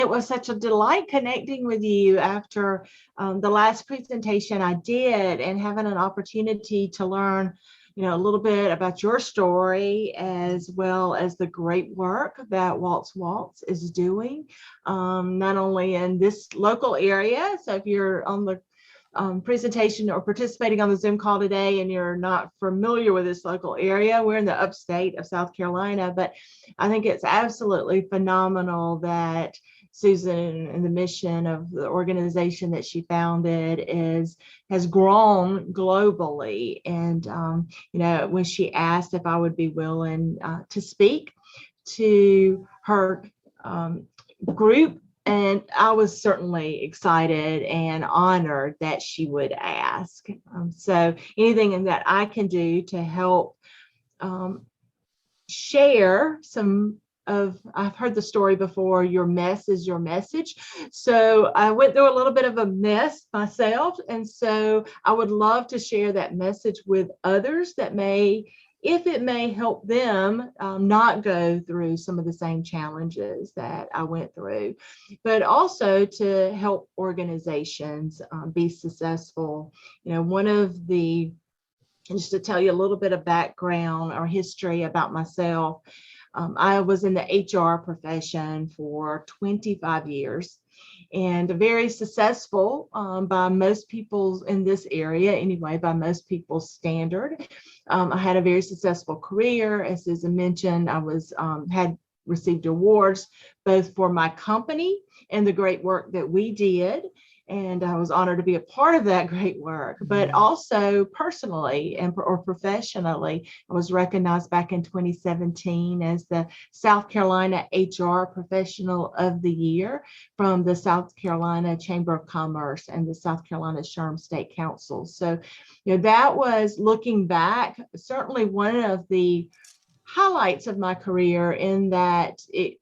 it was such a delight connecting with you after the last presentation I did, and having an opportunity to learn, a little bit about your story, as well as the great work that Waltz is doing, not only in this local area. So if you're on the presentation or participating on the Zoom call today and you're not familiar with this local area, we're in the upstate of South Carolina, but I think it's absolutely phenomenal that Susan and the mission of the organization that she founded has grown globally. And, when she asked if I would be willing to speak to her group, and I was certainly excited and honored that she would ask. So anything that I can do to help share some of, I've heard the story before, your mess is your message. So I went through a little bit of a mess myself. And so I would love to share that message with others that if it may help them not go through some of the same challenges that I went through, but also to help organizations be successful. Just to tell you a little bit of background or history about myself, I was in the HR profession for 25 years. And very successful by most people in this area, anyway, by most people's standard. I had a very successful career. As Susan mentioned, I had received awards both for my company and the great work that we did. And I was honored to be a part of that great work, but also personally or professionally. I was recognized back in 2017 as the South Carolina HR Professional of the Year from the South Carolina Chamber of Commerce and the South Carolina SHRM State Council. So, that was, looking back, certainly one of the highlights of my career, in that it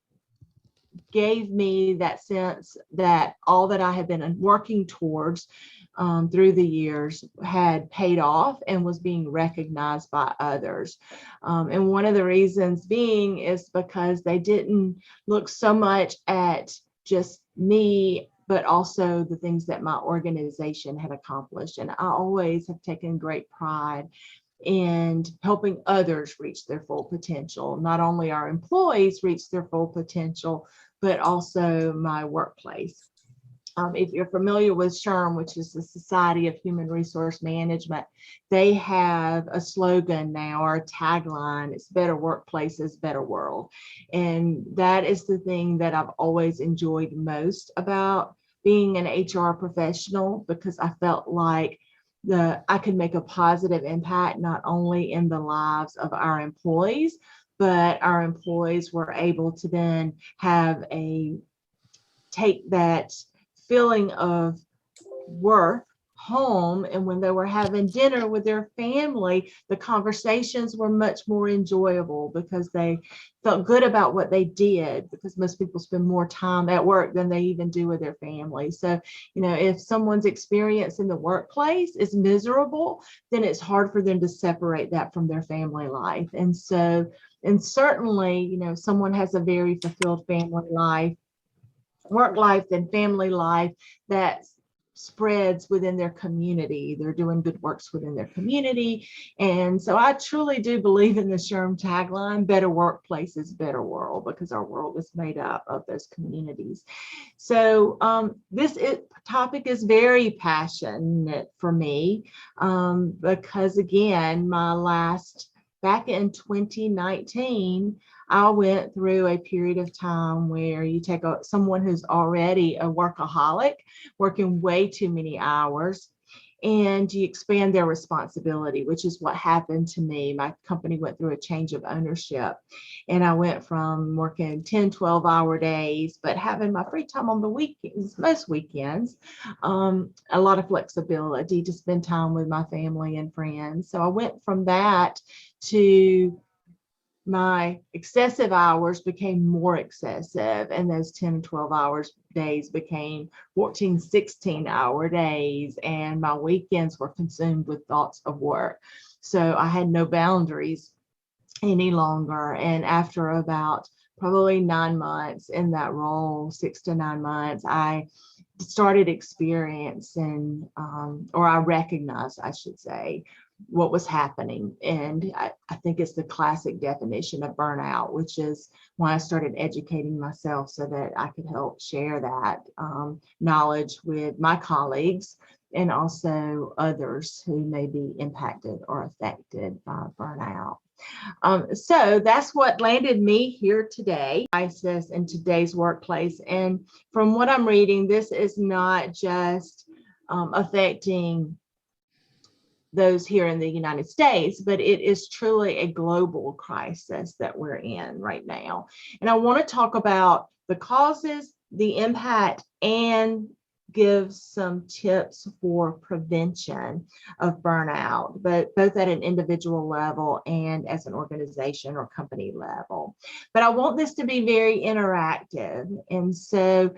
gave me that sense that all that I had been working towards through the years had paid off and was being recognized by others. And one of the reasons being is because they didn't look so much at just me, but also the things that my organization had accomplished. And I always have taken great pride in helping others reach their full potential, not only our employees reach their full potential, but also my workplace. If you're familiar with SHRM, which is the Society of Human Resource Management, they have a slogan now, or a tagline. It's better workplaces, better world. And that is the thing that I've always enjoyed most about being an HR professional, because I felt like I could make a positive impact, not only in the lives of our employees, but our employees were able to then take that feeling of worth home, and when they were having dinner with their family, the conversations were much more enjoyable because they felt good about what they did, because most people spend more time at work than they even do with their family. So, if someone's experience in the workplace is miserable, then it's hard for them to separate that from their family life. And certainly, if someone has a very fulfilled family life, work life, and family life that spreads within their community, they're doing good works within their community. And so I truly do believe in the SHRM tagline, better workplaces, better world, because our world is made up of those communities. So this topic is very passionate for me, because again, back in 2019, I went through a period of time where you take someone who's already a workaholic, working way too many hours, and you expand their responsibility, which is what happened to me. My company went through a change of ownership, and I went from working 10, 12-hour days, but having my free time on the weekends, most weekends, a lot of flexibility to spend time with my family and friends. So I went from that to my excessive hours became more excessive, and those 10 and 12 hours days became 14, 16-hour days, and my weekends were consumed with thoughts of work. So I had no boundaries any longer. And after about probably 9 months in that role, 6 to 9 months, I started experiencing, or I recognized, I should say, what was happening. And I think it's the classic definition of burnout, which is why I started educating myself so that I could help share that knowledge with my colleagues and also others who may be impacted or affected by burnout. So that's what landed me here today, crisis in today's workplace. And from what I'm reading, this is not just affecting those here in the United States, but it is truly a global crisis that we're in right now. And I want to talk about the causes, the impact, and give some tips for prevention of burnout, but both at an individual level and as an organization or company level. But I want this to be very interactive. And so,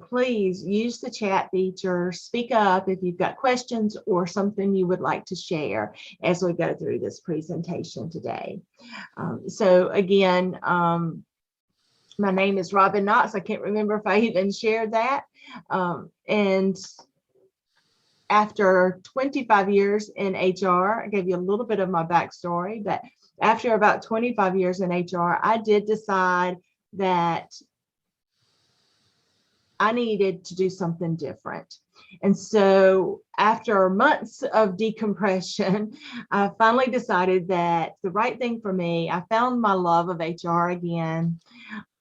please use the chat feature, speak up if you've got questions or something you would like to share as we go through this presentation today. So again, my name is Robyn Knox. I can't remember if I even shared that. And after 25 years in HR, I gave you a little bit of my backstory, but after about 25 years in HR, I did decide that I needed to do something different. And so after months of decompression, I finally decided that the right thing for me, I found my love of HR again.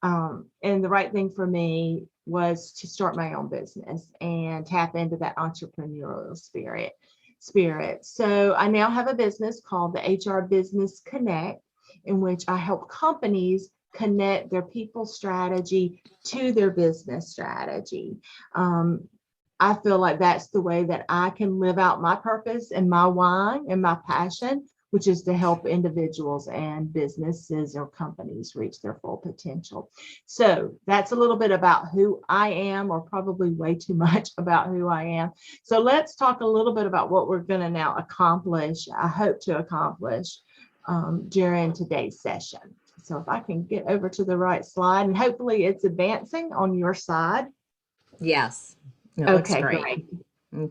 And the right thing for me was to start my own business and tap into that entrepreneurial spirit. So I now have a business called the HR Business Connect, in which I help companies connect their people strategy to their business strategy. I feel like that's the way that I can live out my purpose and my why and my passion, which is to help individuals and businesses or companies reach their full potential. So that's a little bit about who I am, or probably way too much about who I am. So let's talk a little bit about what we're going to now accomplish, I hope to accomplish during today's session. So if I can get over to the right slide, and hopefully it's advancing on your side. Yes. Okay, great.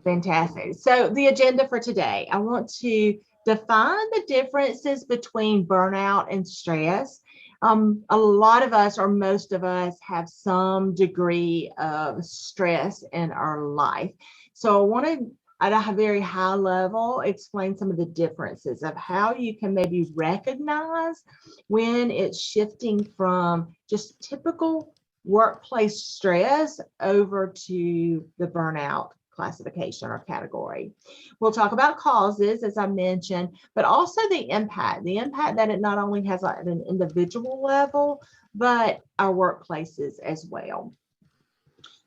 Fantastic. So the agenda for today, I want to define the differences between burnout and stress. A lot of us, or most of us, have some degree of stress in our life. So I want to, at a very high level, explain some of the differences of how you can maybe recognize when it's shifting from just typical workplace stress over to the burnout classification or category. We'll talk about causes, as I mentioned, but also the impact that it not only has at an individual level, but our workplaces as well.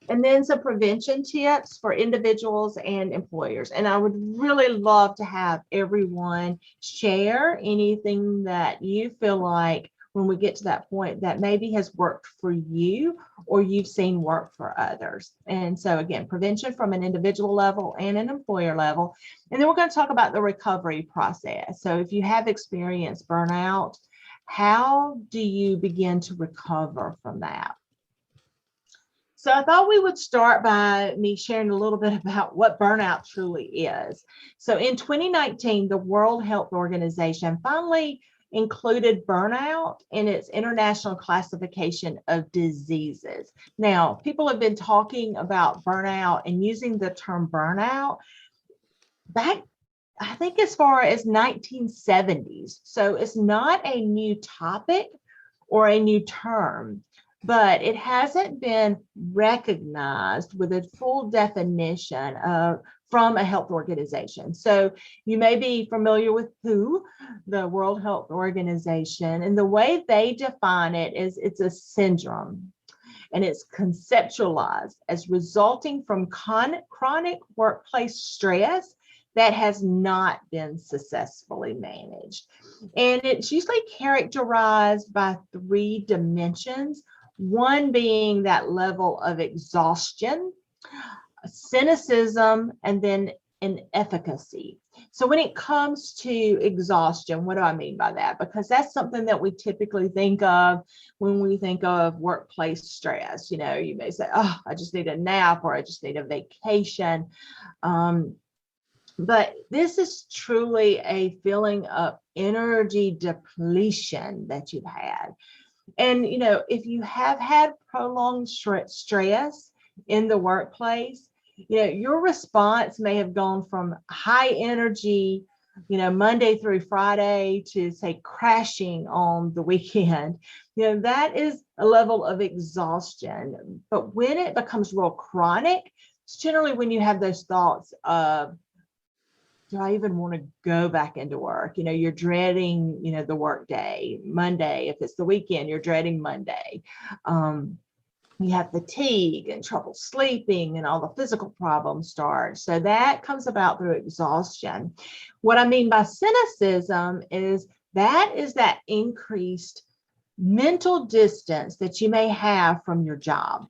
And then some prevention tips for individuals and employers. And I would really love to have everyone share anything that you feel like when we get to that point that maybe has worked for you or you've seen work for others. And so again, prevention from an individual level and an employer level. And then we're going to talk about the recovery process. So if you have experienced burnout, how do you begin to recover from that? So I thought we would start by me sharing a little bit about what burnout truly is. So in 2019, the World Health Organization finally included burnout in its international classification of diseases. Now, people have been talking about burnout and using the term burnout back, I think, as far as 1970s. So it's not a new topic or a new term, but it hasn't been recognized with a full definition from a health organization. So you may be familiar with WHO, the World Health Organization, and the way they define it is it's a syndrome, and it's conceptualized as resulting from chronic workplace stress that has not been successfully managed. And it's usually characterized by 3 dimensions, one being that level of exhaustion, cynicism, and then inefficacy. So when it comes to exhaustion, what do I mean by that? Because that's something that we typically think of when we think of workplace stress. You know, you may say, oh, I just need a nap, or I just need a vacation. But this is truly a feeling of energy depletion that you've had. And, you know, if you have had prolonged stress in the workplace, you know, your response may have gone from high energy, you know, Monday through Friday to, say, crashing on the weekend. You know, that is a level of exhaustion. But when it becomes real chronic, it's generally when you have those thoughts of, do I even want to go back into work? You know, you're dreading, you know, the work day, Monday. If it's the weekend, you're dreading Monday. You have fatigue and trouble sleeping, and all the physical problems start. So that comes about through exhaustion. What I mean by cynicism is that increased mental distance that you may have from your job.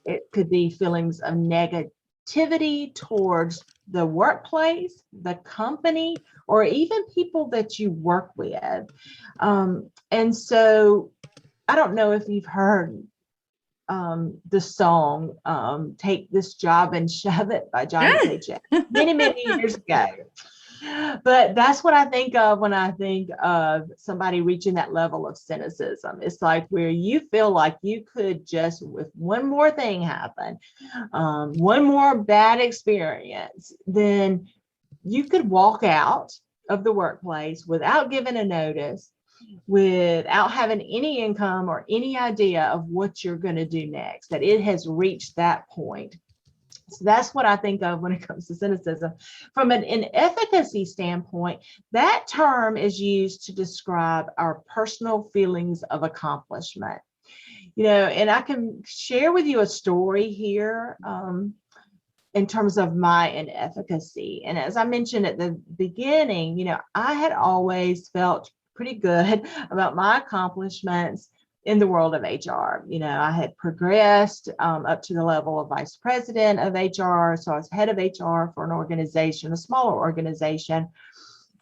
It could be feelings of negativity towards the workplace, the company, or even people that you work with. And so I don't know if you've heard the song, Take This Job and Shove It by Johnny Paycheck, many years ago. But that's what I think of when I think of somebody reaching that level of cynicism. It's like where you feel like you could just, with one more thing happen, one more bad experience, then you could walk out of the workplace without giving a notice, without having any income or any idea of what you're going to do next, that it has reached that point. So that's what I think of when it comes to cynicism. From an inefficacy standpoint, that term is used to describe our personal feelings of accomplishment. You know, and I can share with you a story here in terms of my inefficacy. And as I mentioned at the beginning, you know, I had always felt pretty good about my accomplishments in the world of HR. You know, I had progressed up to the level of vice president of HR. So I was head of HR for an organization, a smaller organization.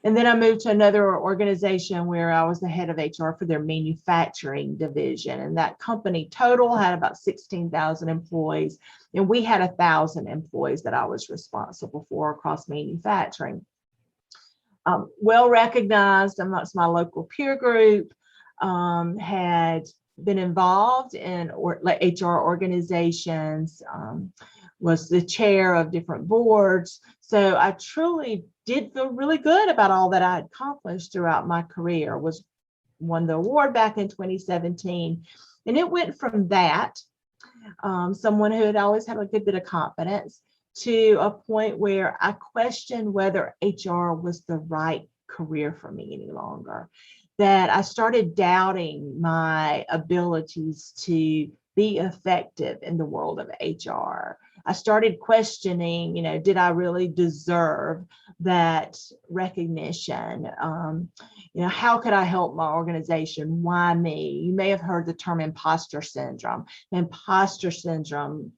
And then I moved to another organization where I was the head of HR for their manufacturing division. And that company total had about 16,000 employees. And we had 1,000 employees that I was responsible for across manufacturing. Well recognized amongst my local peer group, had been involved in HR organizations, was the chair of different boards. So I truly did feel really good about all that I had accomplished throughout my career. Won the award back in 2017. And it went from that, someone who had always had a good bit of confidence, to a point where I questioned whether HR was the right career for me any longer. That I started doubting my abilities to be effective in the world of HR. I started questioning, you know, did I really deserve that recognition? You know, how could I help my organization? Why me? You may have heard the term imposter syndrome. Imposter syndrome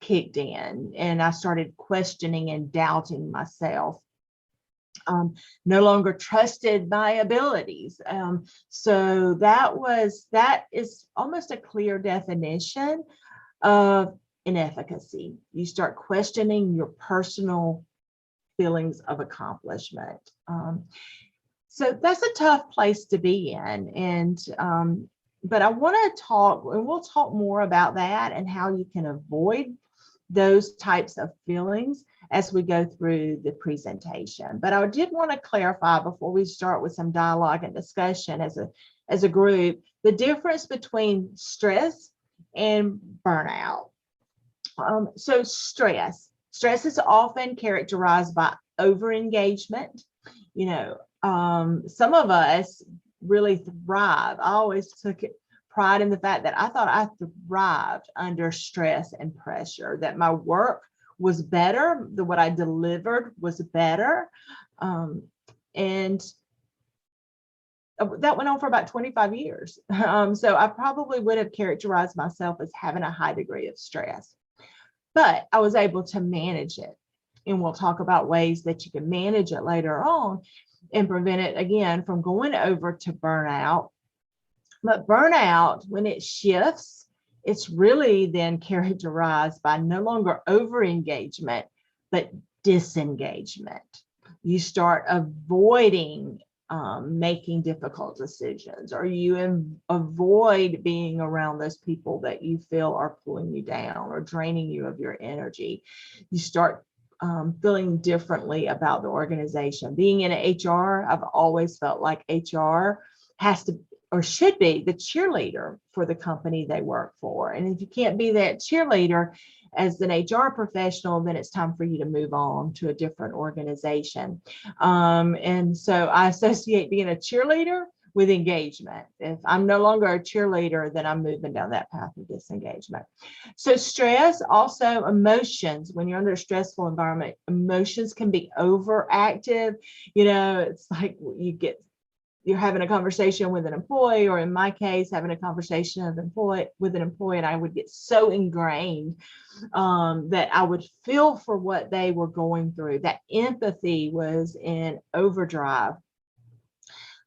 kicked in, and I started questioning and doubting myself. No longer trusted my abilities. So that is almost a clear definition of inefficacy. You start questioning your personal feelings of accomplishment. So that's a tough place to be in. And but I want to talk, and we'll talk more about that and how you can avoid those types of feelings as we go through the presentation. But I did want to clarify before we start with some dialogue and discussion as a group, the difference between stress and burnout. So stress is often characterized by overengagement. You know, some of us really thrive. I always took pride in the fact that I thought I thrived under stress and pressure, that my work was better, that what I delivered was better. And that went on for about 25 years. So I probably would have characterized myself as having a high degree of stress, but I was able to manage it. And we'll talk about ways that you can manage it later on and prevent it again from going over to burnout. But burnout, when it shifts, it's really then characterized by no longer over-engagement, but disengagement. You start avoiding making difficult decisions, or you avoid being around those people that you feel are pulling you down or draining you of your energy. You start feeling differently about the organization. Being in HR, I've always felt like HR has to or should be the cheerleader for the company they work for. And if you can't be that cheerleader as an HR professional, then it's time for you to move on to a different organization. And so I associate being a cheerleader with engagement. If I'm no longer a cheerleader, then I'm moving down that path of disengagement. So stress, also emotions. When you're under a stressful environment, emotions can be overactive. It's like you're having a conversation with an employee, or in my case, having a conversation with an employee, and I would get so ingrained that I would feel for what they were going through. That empathy was in overdrive.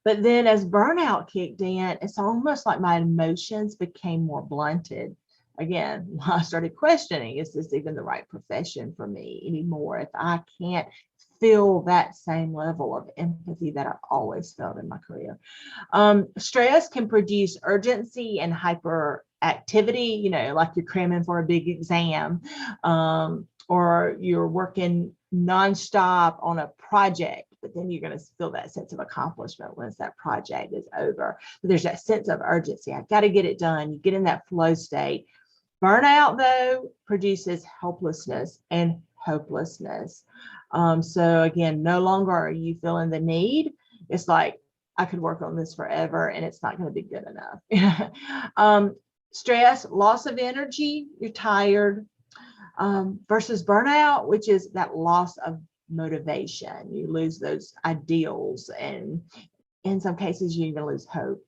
But then as burnout kicked in, it's almost like my emotions became more blunted. Again, I started questioning, is this even the right profession for me anymore if I can't feel that same level of empathy that I've always felt in my career? Stress can produce urgency and hyperactivity, like you're cramming for a big exam, or you're working nonstop on a project, but then you're going to feel that sense of accomplishment once that project is over. But there's that sense of urgency. I've got to get it done. You get in that flow state. Burnout, though, produces helplessness and hopelessness. So again, no longer are you feeling the need. It's like, I could work on this forever and it's not going to be good enough. Stress, loss of energy, you're tired, versus burnout, which is that loss of motivation. You lose those ideals, and in some cases, you even lose hope.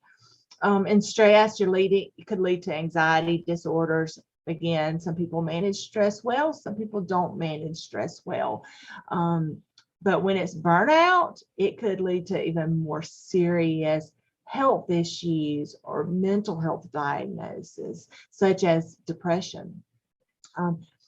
And stress, it could lead to anxiety disorders. Again, some people manage stress well, some people don't manage stress well. But when it's burnout, it could lead to even more serious health issues or mental health diagnoses, such as depression.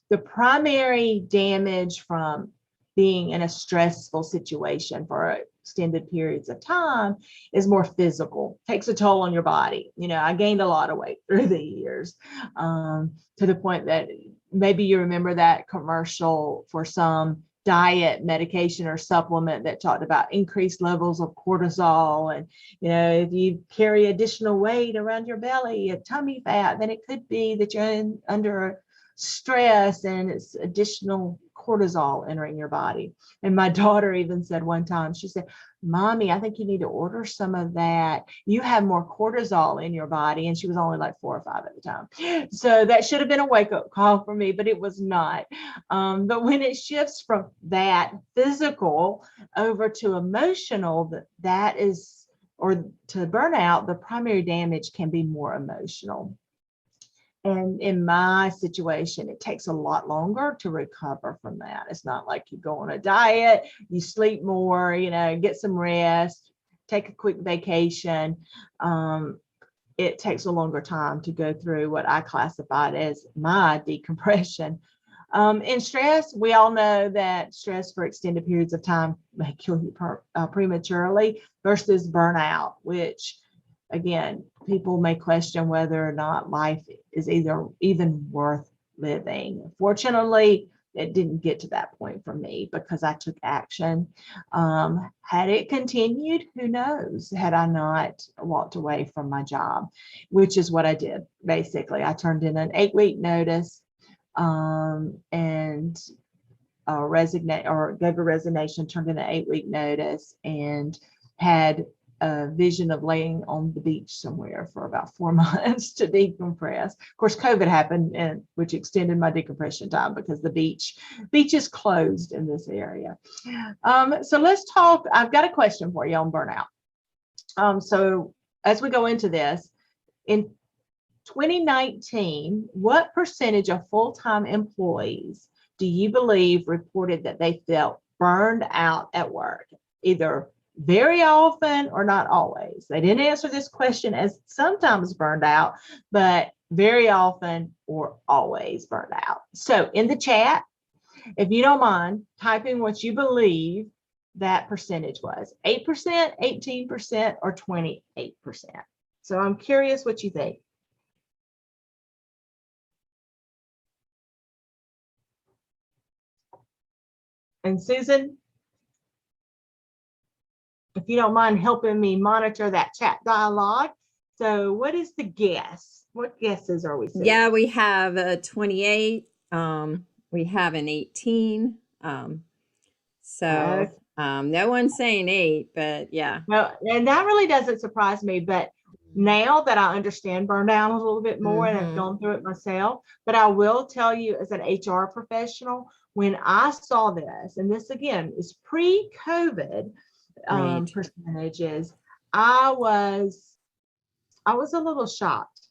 The primary damage from being in a stressful situation for extended periods of time is more physical, takes a toll on your body. I gained a lot of weight through the years, to the point that maybe you remember that commercial for some diet medication or supplement that talked about increased levels of cortisol. And, if you carry additional weight around your belly, a tummy fat, then it could be that you're under stress and it's additional cortisol entering your body. And my daughter even said one time, she said, "Mommy, I think you need to order some of that. You have more cortisol in your body." And she was only like 4 or 5 at the time. So that should have been a wake-up call for me, but it was not. But when it shifts from that physical over to emotional, or to burnout, the primary damage can be more emotional. And in my situation, it takes a lot longer to recover from that. It's not like you go on a diet, you sleep more, get some rest, take a quick vacation. It takes a longer time to go through what I classified as my decompression. In stress, we all know that stress for extended periods of time may kill you prematurely, versus burnout, which, again, people may question whether or not life is even worth living. Fortunately, it didn't get to that point for me because I took action. Had it continued, who knows, had I not walked away from my job, which is what I did. Basically, I turned in an 8-week notice, and gave a resignation, turned in an 8-week notice, and had a vision of laying on the beach somewhere for about 4 months to decompress. Of course, COVID happened, which extended my decompression time because the beach is closed in this area. So let's talk. I've got a question for you on burnout. So as we go into this, in 2019, what percentage of full-time employees do you believe reported that they felt burned out at work, either very often or not always? They didn't answer this question as sometimes burned out, but very often or always burned out. So in the chat, if you don't mind typing what you believe that percentage was, 8%, 18%, or 28%. So I'm curious what you think. And Susan, if you don't mind helping me monitor that chat dialogue. So what is the guess? What guesses are we seeing? Yeah, we have a 28. We have an 18. So no one's saying 8, but yeah. Well, and that really doesn't surprise me, but now that I understand burnout a little bit more and I've gone through it myself, but I will tell you as an HR professional, when I saw this, and this again is pre-COVID percentages, I was a little shocked.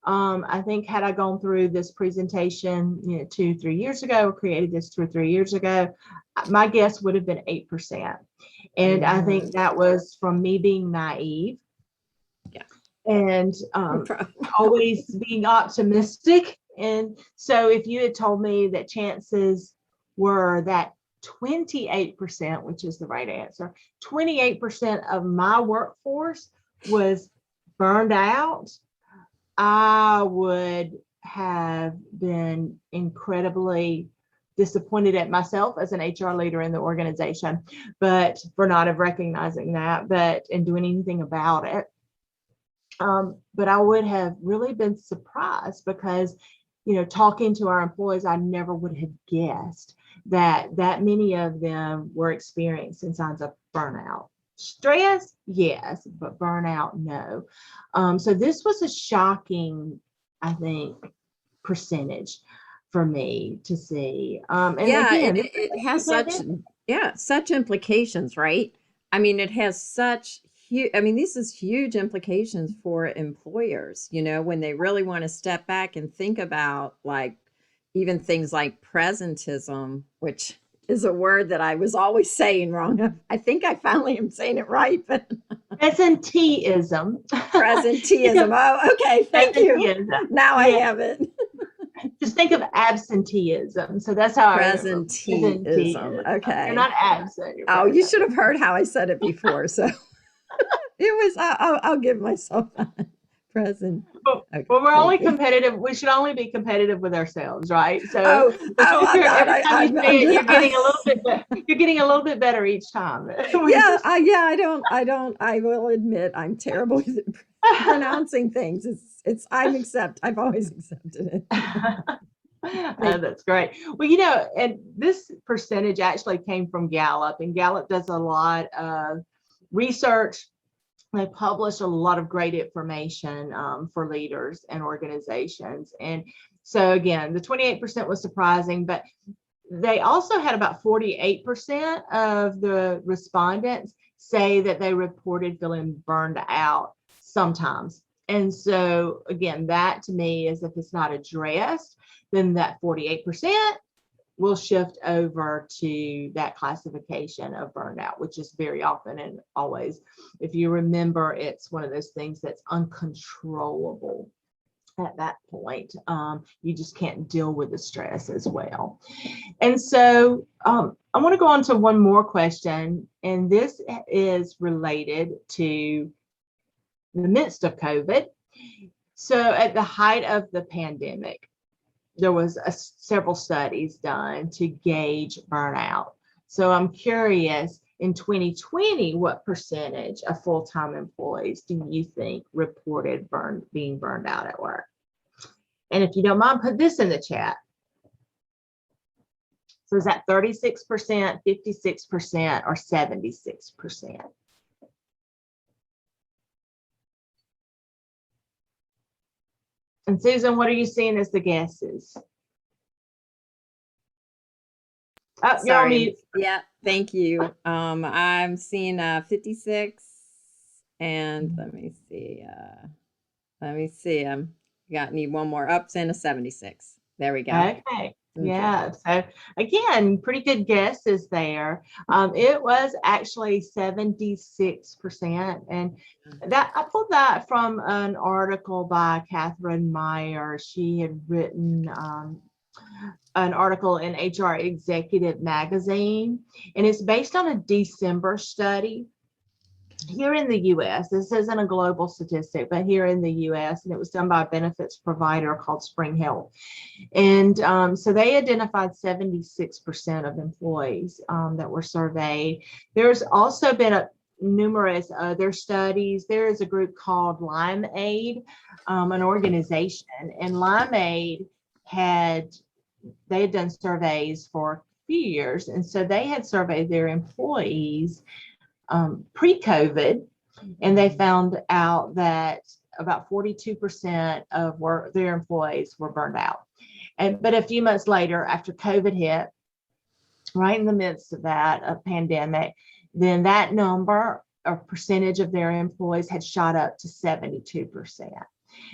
I think had I gone through this presentation, 2-3 years ago, or created this 2 or 3 years ago, my guess would have been 8%. And I think that was from me being naive. Yeah. And always being optimistic. And so if you had told me that chances were that 28%, which is the right answer, 28% of my workforce was burned out, I would have been incredibly disappointed at myself as an HR leader in the organization, but for not have recognizing that, and doing anything about it. But I would have really been surprised because, talking to our employees, I never would have guessed that many of them were experiencing signs of burnout. Stress, yes, but burnout, no. So this was a shocking, I think, percentage for me to see. And again, it has such implications, right? I mean, it has such huge, this is huge implications for employers, when they really want to step back and think about even things like presentism, which is a word that I was always saying wrong. I think I finally am saying it right, but presenteeism. Presenteeism. Oh, okay. Thank you. Now I have it. Just think of absenteeism. So that's how presenteeism. Okay. You're not absent. You're present. You should have heard how I said it before. So it was, I'll give myself that. Present. Okay, well, we're only competitive. We should only be competitive with ourselves, right? So every time you say it, you're getting a little bit better each time. I will admit I'm terrible with pronouncing things. I've always accepted it. That's great. Well, and this percentage actually came from Gallup, and Gallup does a lot of research. They publish a lot of great information for leaders and organizations. And so again, the 28% was surprising, but they also had about 48% of the respondents say that they reported feeling burned out sometimes. And so again, that to me is, if it's not addressed, then that 48% will shift over to that classification of burnout, which is very often and always, if you remember, it's one of those things that's uncontrollable at that point. You just can't deal with the stress as well. And so I want to go on to one more question, and this is related to the midst of COVID. So at the height of the pandemic, there was several studies done to gauge burnout. So I'm curious, in 2020, what percentage of full-time employees do you think reported being burned out at work? And if you don't mind, put this in the chat. So is that 36%, 56%, or 76%? And Susan, what are you seeing as the guesses? Oh, you're on mute. Yeah, thank you. I'm seeing 56, and let me see. Need one more up, and a 76. There we go. Okay. Yeah, so again, pretty good guesses there. It was actually 76%. And that I pulled that from an article by Catherine Meyer. She had written an article in HR Executive Magazine, and it's based on a December study here in the US. This isn't a global statistic, but here in the US, and it was done by a benefits provider called Spring Health. And so they identified 76% of employees that were surveyed. There's also been numerous other studies. There is a group called LimeAid, an organization, and LimeAid they had done surveys for a few years, and so they had surveyed their employees pre-COVID, and they found out that about 42% of their employees were burned out. But a few months later, after COVID hit, right in the midst of that, a pandemic, then that number or percentage of their employees had shot up to 72%.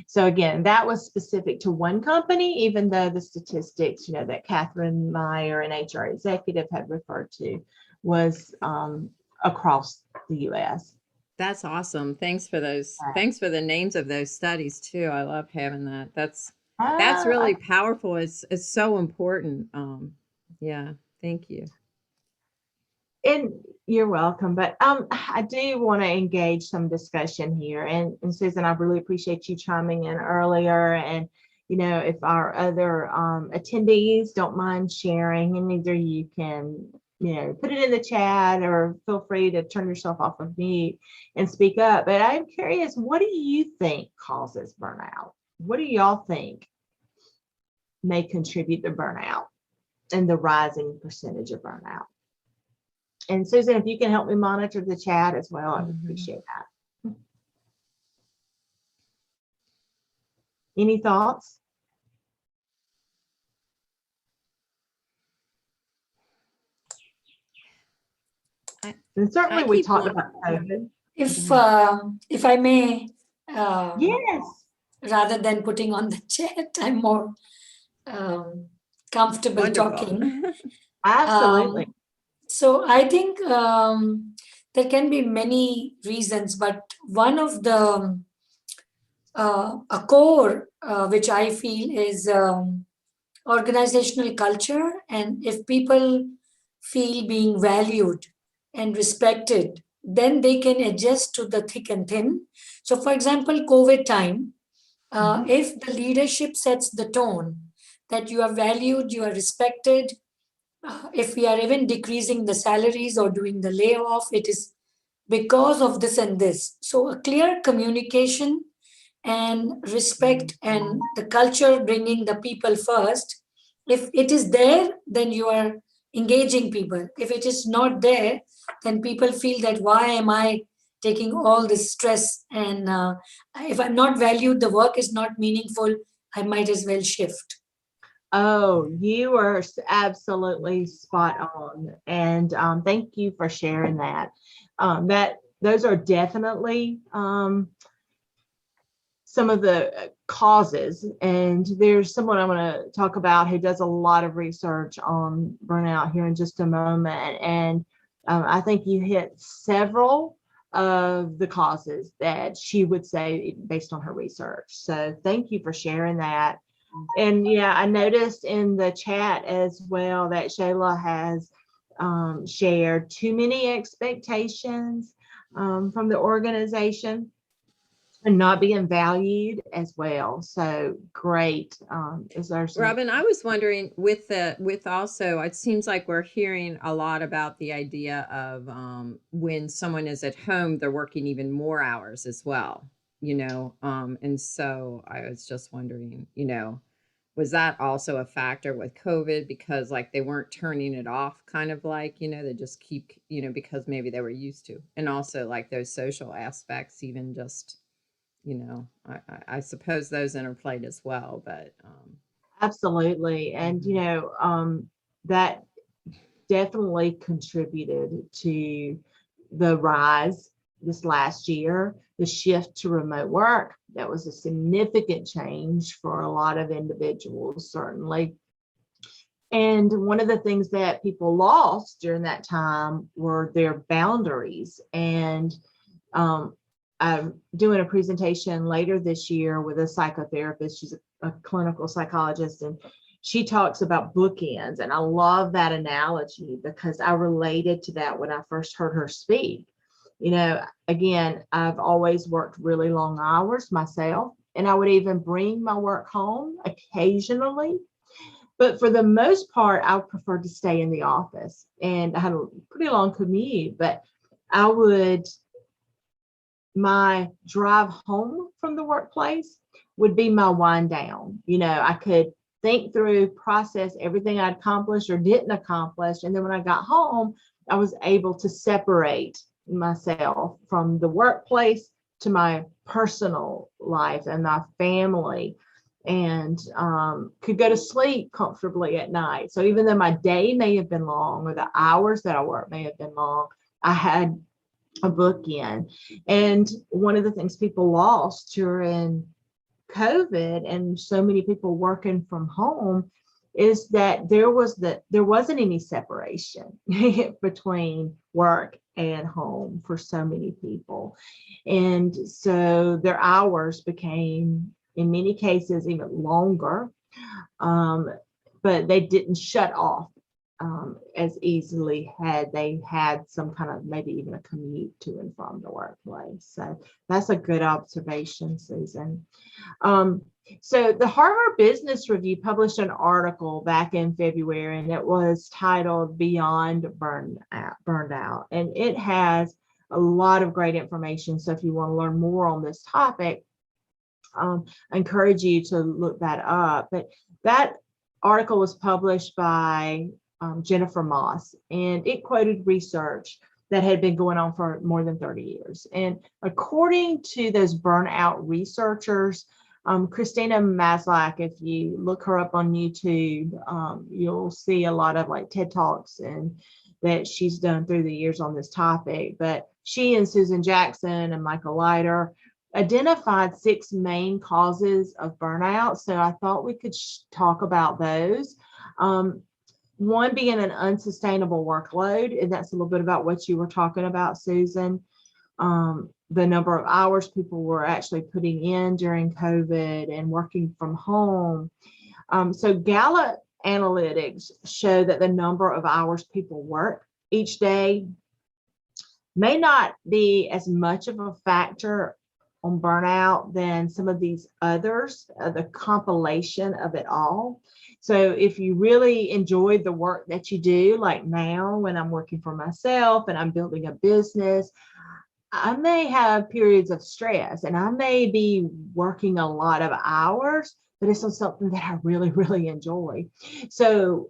So again, that was specific to one company, even though the statistics, that Catherine Meyer and HR Executive had referred to was across the US. That's awesome. Thanks for those. Thanks for the names of those studies too. I love having that. That's really powerful. It's so important. Yeah, thank you. And you're welcome. But I do want to engage some discussion here. And Susan, I really appreciate you chiming in earlier. And if our other attendees don't mind sharing, and either you can put it in the chat or feel free to turn yourself off of mute and speak up. But I'm curious, what do you think causes burnout? What do y'all think may contribute to burnout and the rising percentage of burnout? And Susan, if you can help me monitor the chat as well, I would appreciate that. Any thoughts? And certainly we talked about COVID. If I may, yes, rather than putting on the chat, I'm more comfortable talking. Absolutely. So I think there can be many reasons, but one of the a core which I feel is organizational culture, and if people feel being valued and respected, then they can adjust to the thick and thin. So for example, COVID time, if the leadership sets the tone that you are valued, you are respected, if we are even decreasing the salaries or doing the layoff, it is because of this and this. So a clear communication and respect and the culture bringing the people first. If it is there, then you are engaging people. If it is not there, then people feel that why am I taking all this stress? And if I'm not valued, the work is not meaningful, I might as well shift. Oh, you are absolutely spot on. And thank you for sharing that. Those are definitely some of the causes. And there's someone I'm going to talk about who does a lot of research on burnout here in just a moment. And I think you hit several of the causes that she would say based on her research. So thank you for sharing that. And yeah, I noticed in the chat as well that Shayla has shared too many expectations from the organization and not being valued as well. So great. Is there some... Robyn, I was wondering with also, it seems like we're hearing a lot about the idea of when someone is at home, they're working even more hours as well. And so I was just wondering, was that also a factor with COVID because like they weren't turning it off kind of like, they just keep, because maybe they were used to, and also like those social aspects, even just, I suppose those interplayed as well, but. Absolutely. And, that definitely contributed to the rise this last year, the shift to remote work. That was a significant change for a lot of individuals, certainly. And one of the things that people lost during that time were their boundaries. And I'm doing a presentation later this year with a psychotherapist. She's a clinical psychologist, and she talks about bookends. And I love that analogy because I related to that when I first heard her speak. You know, again, I've always worked really long hours myself, and I would even bring my work home occasionally. But for the most part, I preferred to stay in the office, and I had a pretty long commute, but my drive home from the workplace would be my wind down. You know, I could think through, process everything I'd accomplished or didn't accomplish. And then when I got home, I was able to separate myself from the workplace to my personal life and my family, and could go to sleep comfortably at night. So even though my day may have been long or the hours that I worked may have been long, I had a bookend. And one of the things people lost during COVID and so many people working from home is that there wasn't any separation between work and home for so many people. And so their hours became, in many cases, even longer, but they didn't shut off as easily had they had some kind of maybe even a commute to and from the workplace. So that's a good observation, Susan. So the Harvard Business Review published an article back in February, and it was titled Beyond Burnout. And it has a lot of great information. So if you want to learn more on this topic, I encourage you to look that up. But that article was published by Jennifer Moss, and it quoted research that had been going on for more than 30 years. And according to those burnout researchers, Christina Maslach, if you look her up on YouTube, you'll see a lot of like TED Talks and that she's done through the years on this topic. But she and Susan Jackson and Michael Leiter identified 6 main causes of burnout. So I thought we could talk about those. One being an unsustainable workload, and that's a little bit about what you were talking about, Susan. The number of hours people were actually putting in during COVID and working from home. So Gallup analytics show that the number of hours people work each day may not be as much of a factor on burnout than some of these others, the compilation of it all. So if you really enjoy the work that you do, like now when I'm working for myself and I'm building a business, I may have periods of stress and I may be working a lot of hours, but it's on something that I really, really enjoy. So,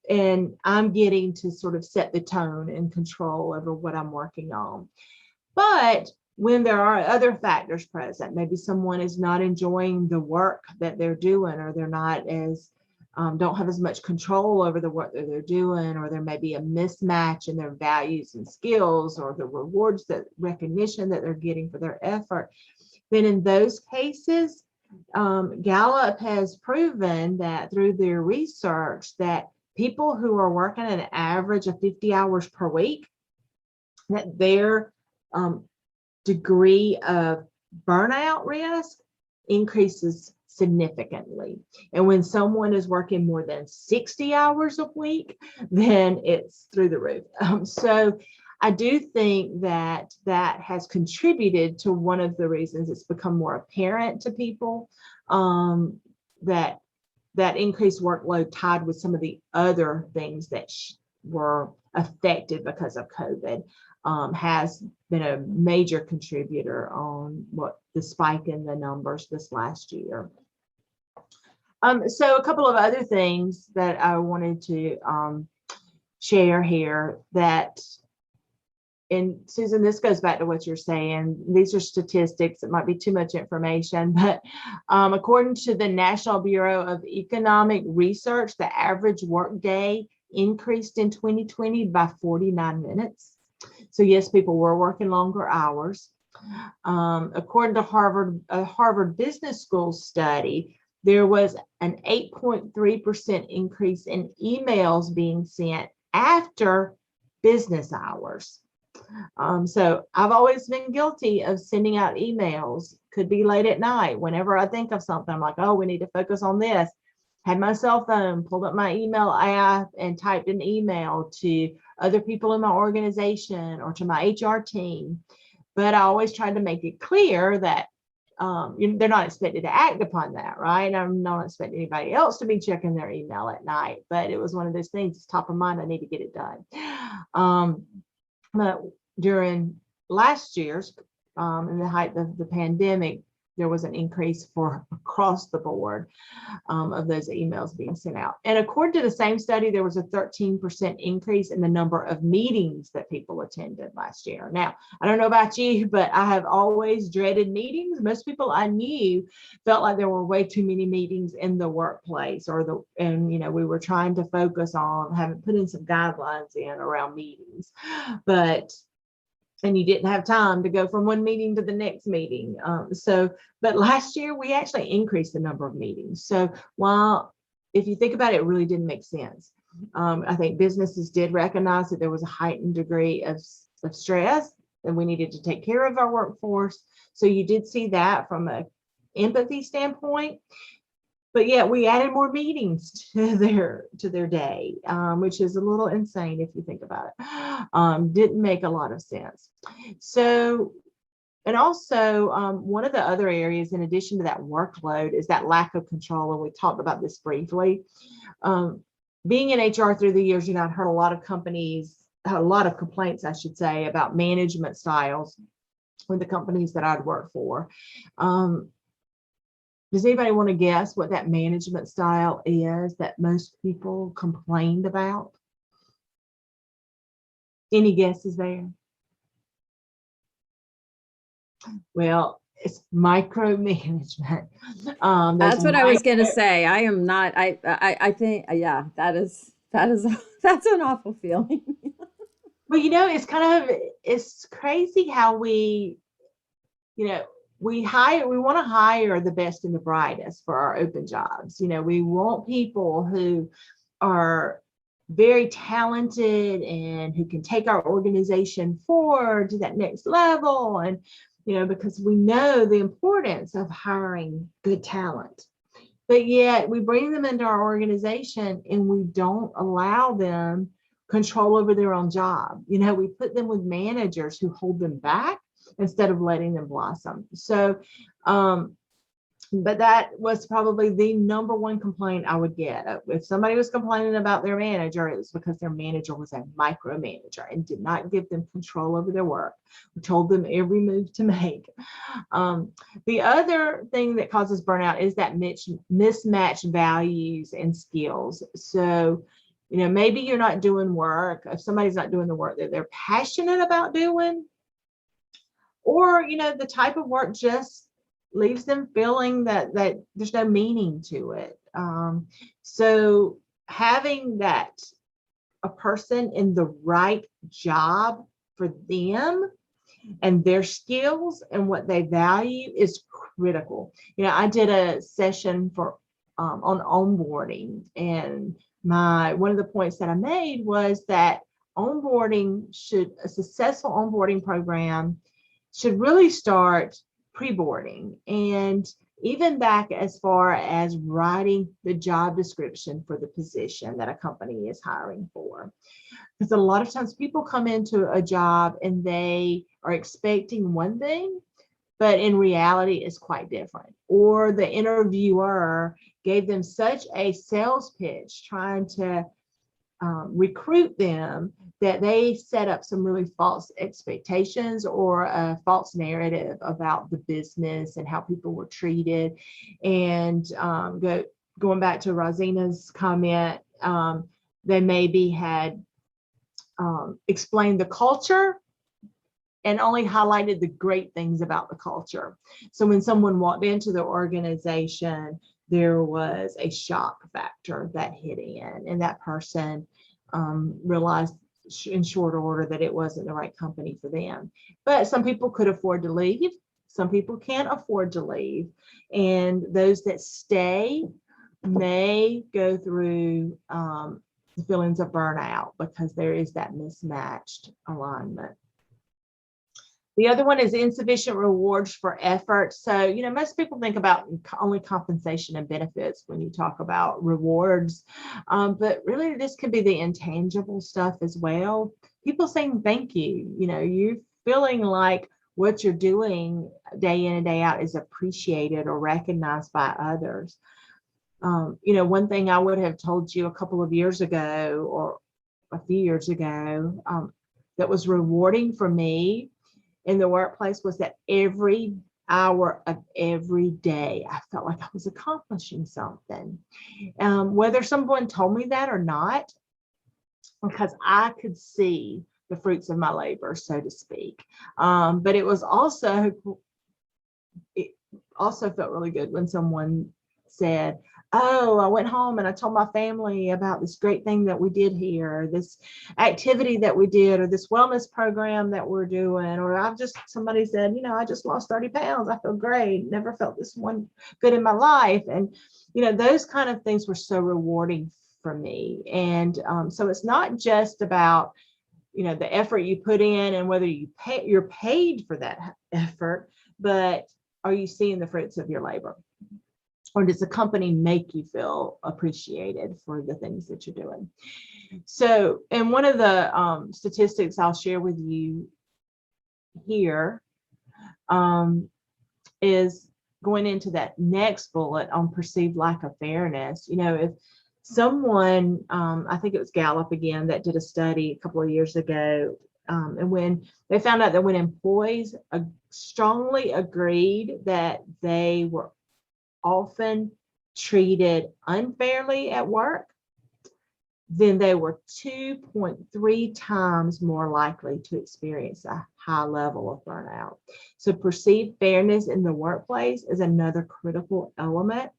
and I'm getting to sort of set the tone and control over what I'm working on. But when there are other factors present, maybe someone is not enjoying the work that they're doing, or they're not as don't have as much control over the work that they're doing, or there may be a mismatch in their values and skills, or the rewards, that recognition that they're getting for their effort, then in those cases, Gallup has proven that through their research that people who are working an average of 50 hours per week, that their degree of burnout risk increases significantly. And when someone is working more than 60 hours a week, then it's through the roof. So I do think that that has contributed to one of the reasons it's become more apparent to people that increased workload tied with some of the other things that were affected because of COVID has been a major contributor on what the spike in the numbers this last year. So a couple of other things that I wanted to share here that, and Susan, this goes back to what you're saying. These are statistics. It might be too much information, but according to the National Bureau of Economic Research, the average workday increased in 2020 by 49 minutes. So yes, people were working longer hours. According to a Harvard Business School study, there was an 8.3% increase in emails being sent after business hours. So I've always been guilty of sending out emails, could be late at night. Whenever I think of something, I'm like, oh, we need to focus on this. Had my cell phone, pulled up my email app and typed an email to other people in my organization or to my HR team. But I always tried to make it clear that they're not expected to act upon that, right? I'm not expecting anybody else to be checking their email at night, but it was one of those things, it's top of mind, I need to get it done. But during last year's, in the height of the pandemic, there was an increase for across the board of those emails being sent out. And according to the same study, there was a 13% increase in the number of meetings that people attended last year. Now, I don't know about you, but I have always dreaded meetings. Most people I knew felt like there were way too many meetings in the workplace, and we were trying to focus on having put in some guidelines in around meetings, and you didn't have time to go from one meeting to the next meeting. But last year we actually increased the number of meetings. So while, if you think about it, it really didn't make sense. I think businesses did recognize that there was a heightened degree of stress and we needed to take care of our workforce. So you did see that from an empathy standpoint. But yeah, we added more meetings to their day, which is a little insane if you think about it. Didn't make a lot of sense. So, and also one of the other areas, in addition to that workload, is that lack of control. And we talked about this briefly. Being in HR through the years, I've heard a lot of complaints, I should say, about management styles with the companies that I'd worked for. Does anybody want to guess what that management style is that most people complained about? Any guesses there? Well, it's micromanagement. That's what I was going to say. I am not. I think, yeah, that's an awful feeling. Well, it's crazy how we want to hire the best and the brightest for our open jobs. We want people who are very talented and who can take our organization forward to that next level. And, because we know the importance of hiring good talent, but yet we bring them into our organization and we don't allow them control over their own job. We put them with managers who hold them back instead of letting them blossom. So, but that was probably the number one complaint I would get. If somebody was complaining about their manager, it was because their manager was a micromanager and did not give them control over their work. We told them every move to make. The other thing that causes burnout is that mismatched values and skills. So, maybe you're not doing work, if somebody's not doing the work that they're passionate about doing, or, the type of work just leaves them feeling that there's no meaning to it. So having a person in the right job for them and their skills and what they value is critical. I did a session on onboarding, and one of the points that I made was that a successful onboarding program should really start pre-boarding, and even back as far as writing the job description for the position that a company is hiring for. Because a lot of times people come into a job and they are expecting one thing, but in reality it's quite different. Or the interviewer gave them such a sales pitch trying to recruit them that they set up some really false expectations or a false narrative about the business and how people were treated. And going back to Rosina's comment, they maybe had explained the culture and only highlighted the great things about the culture. So when someone walked into the organization, there was a shock factor that hit in, and that person realized in short order that it wasn't the right company for them. But some people could afford to leave. Some people can't afford to leave, and those that stay may go through the feelings of burnout because there is that mismatched alignment. The other one is insufficient rewards for effort. So, you know, most people think about only compensation and benefits when you talk about rewards, but really this can be the intangible stuff as well. People saying thank you, you know, you're feeling like what you're doing day in and day out is appreciated or recognized by others. You know, one thing I would have told you a couple of years ago or a few years ago that was rewarding for me in the workplace was that every hour of every day, I felt like I was accomplishing something. Whether someone told me that or not, because I could see the fruits of my labor, so to speak. But it also felt really good when someone said, oh, I went home and I told my family about this great thing that we did here, or this activity that we did, or this wellness program that we're doing, or somebody said, you know, I just lost 30 pounds. I feel great. Never felt this one good in my life. And, you know, those kind of things were so rewarding for me. And so it's not just about, you know, the effort you put in and whether you're paid for that effort, but are you seeing the fruits of your labor? Or does the company make you feel appreciated for the things that you're doing? So, and one of the statistics I'll share with you here is going into that next bullet on perceived lack of fairness. You know, if someone, I think it was Gallup again, that did a study a couple of years ago, and when they found out that when employees strongly agreed that they were often treated unfairly at work, then they were 2.3 times more likely to experience a high level of burnout. So perceived fairness in the workplace is another critical element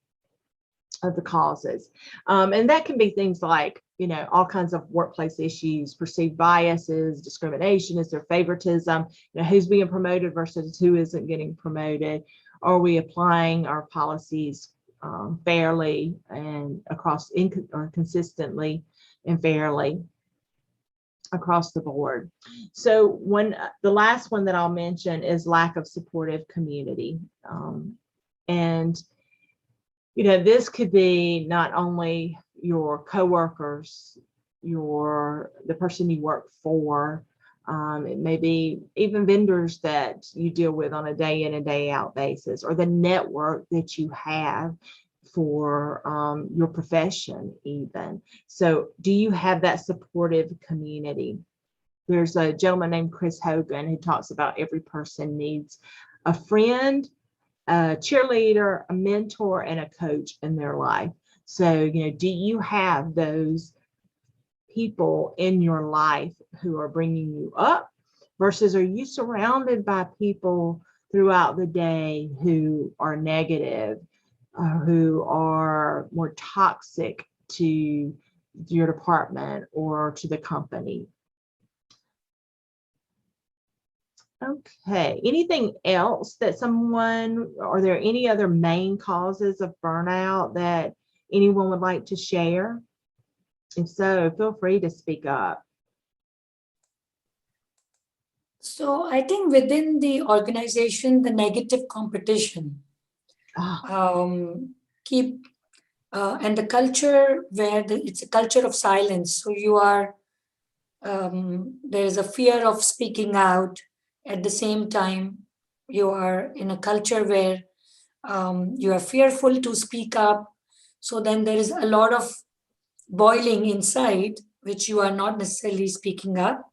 of the causes. And that can be things like, you know, all kinds of workplace issues, perceived biases, discrimination, is there favoritism, you know, who's being promoted versus who isn't getting promoted. Are we applying our policies fairly and or consistently and fairly across the board? So the last one that I'll mention is lack of supportive community. And, you know, this could be not only your coworkers, the person you work for, it may be even vendors that you deal with on a day in and day out basis, or the network that you have for your profession even. So do you have that supportive community? There's a gentleman named Chris Hogan who talks about every person needs a friend, a cheerleader, a mentor, and a coach in their life. So, you know, do you have those people in your life who are bringing you up, versus are you surrounded by people throughout the day who are negative, who are more toxic to your department or to the company? Okay, anything else that are there any other main causes of burnout that anyone would like to share? If so, feel free to speak up. So I think within the organization, the negative competition, and the culture where it's a culture of silence. So you are, there is a fear of speaking out. At the same time, you are in a culture where you are fearful to speak up. So then there is a lot of boiling inside, which you are not necessarily speaking up,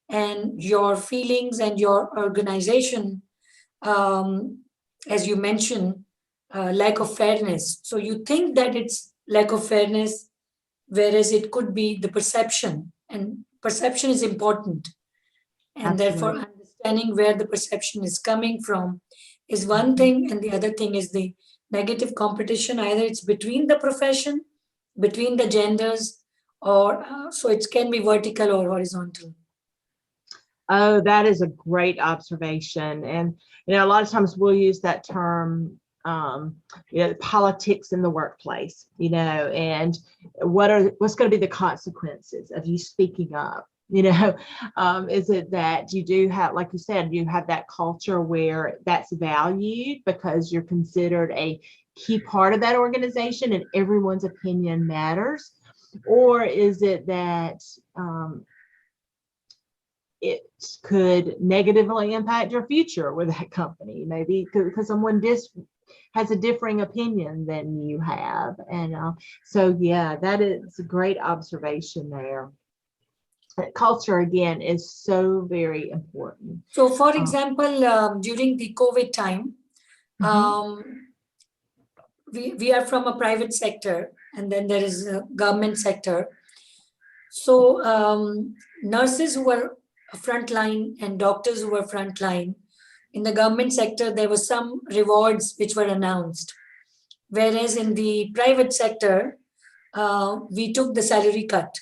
and your feelings and your organization, as you mentioned, lack of fairness. So you think that it's lack of fairness, whereas it could be the perception, and perception is important. And therefore, understanding where the perception is coming from is one thing, and the other thing is the negative competition. Either it's between the profession, between the genders, or so it can be vertical or horizontal. Oh, that is a great observation. And, a lot of times we'll use that term, politics in the workplace, and what's going to be the consequences of you speaking up? Is it that you do have, like you said, you have that culture where that's valued because you're considered a key part of that organization and everyone's opinion matters? Or is it that it could negatively impact your future with that company, maybe because someone has a differing opinion than you have? And so, yeah, that is a great observation there. Culture, again, is so very important. So, for example, during the COVID time, we are from a private sector, and then there is a government sector. So nurses who were frontline and doctors who were frontline, in the government sector, there were some rewards which were announced. Whereas in the private sector, we took the salary cut.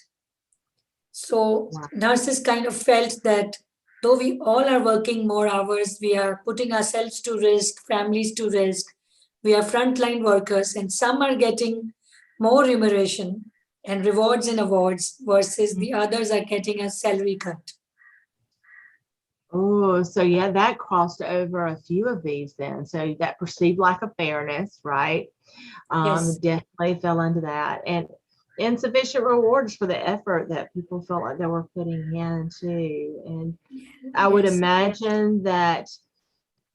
So nurses kind of felt that though we all are working more hours, we are putting ourselves to risk, families to risk, we are frontline workers, and some are getting more remuneration and rewards and awards versus the others are getting a salary cut. Oh, so yeah, that crossed over a few of these then. So that perceived lack of fairness, right? Yes. Definitely fell into that. And insufficient rewards for the effort that people felt like they were putting in too. And I would imagine that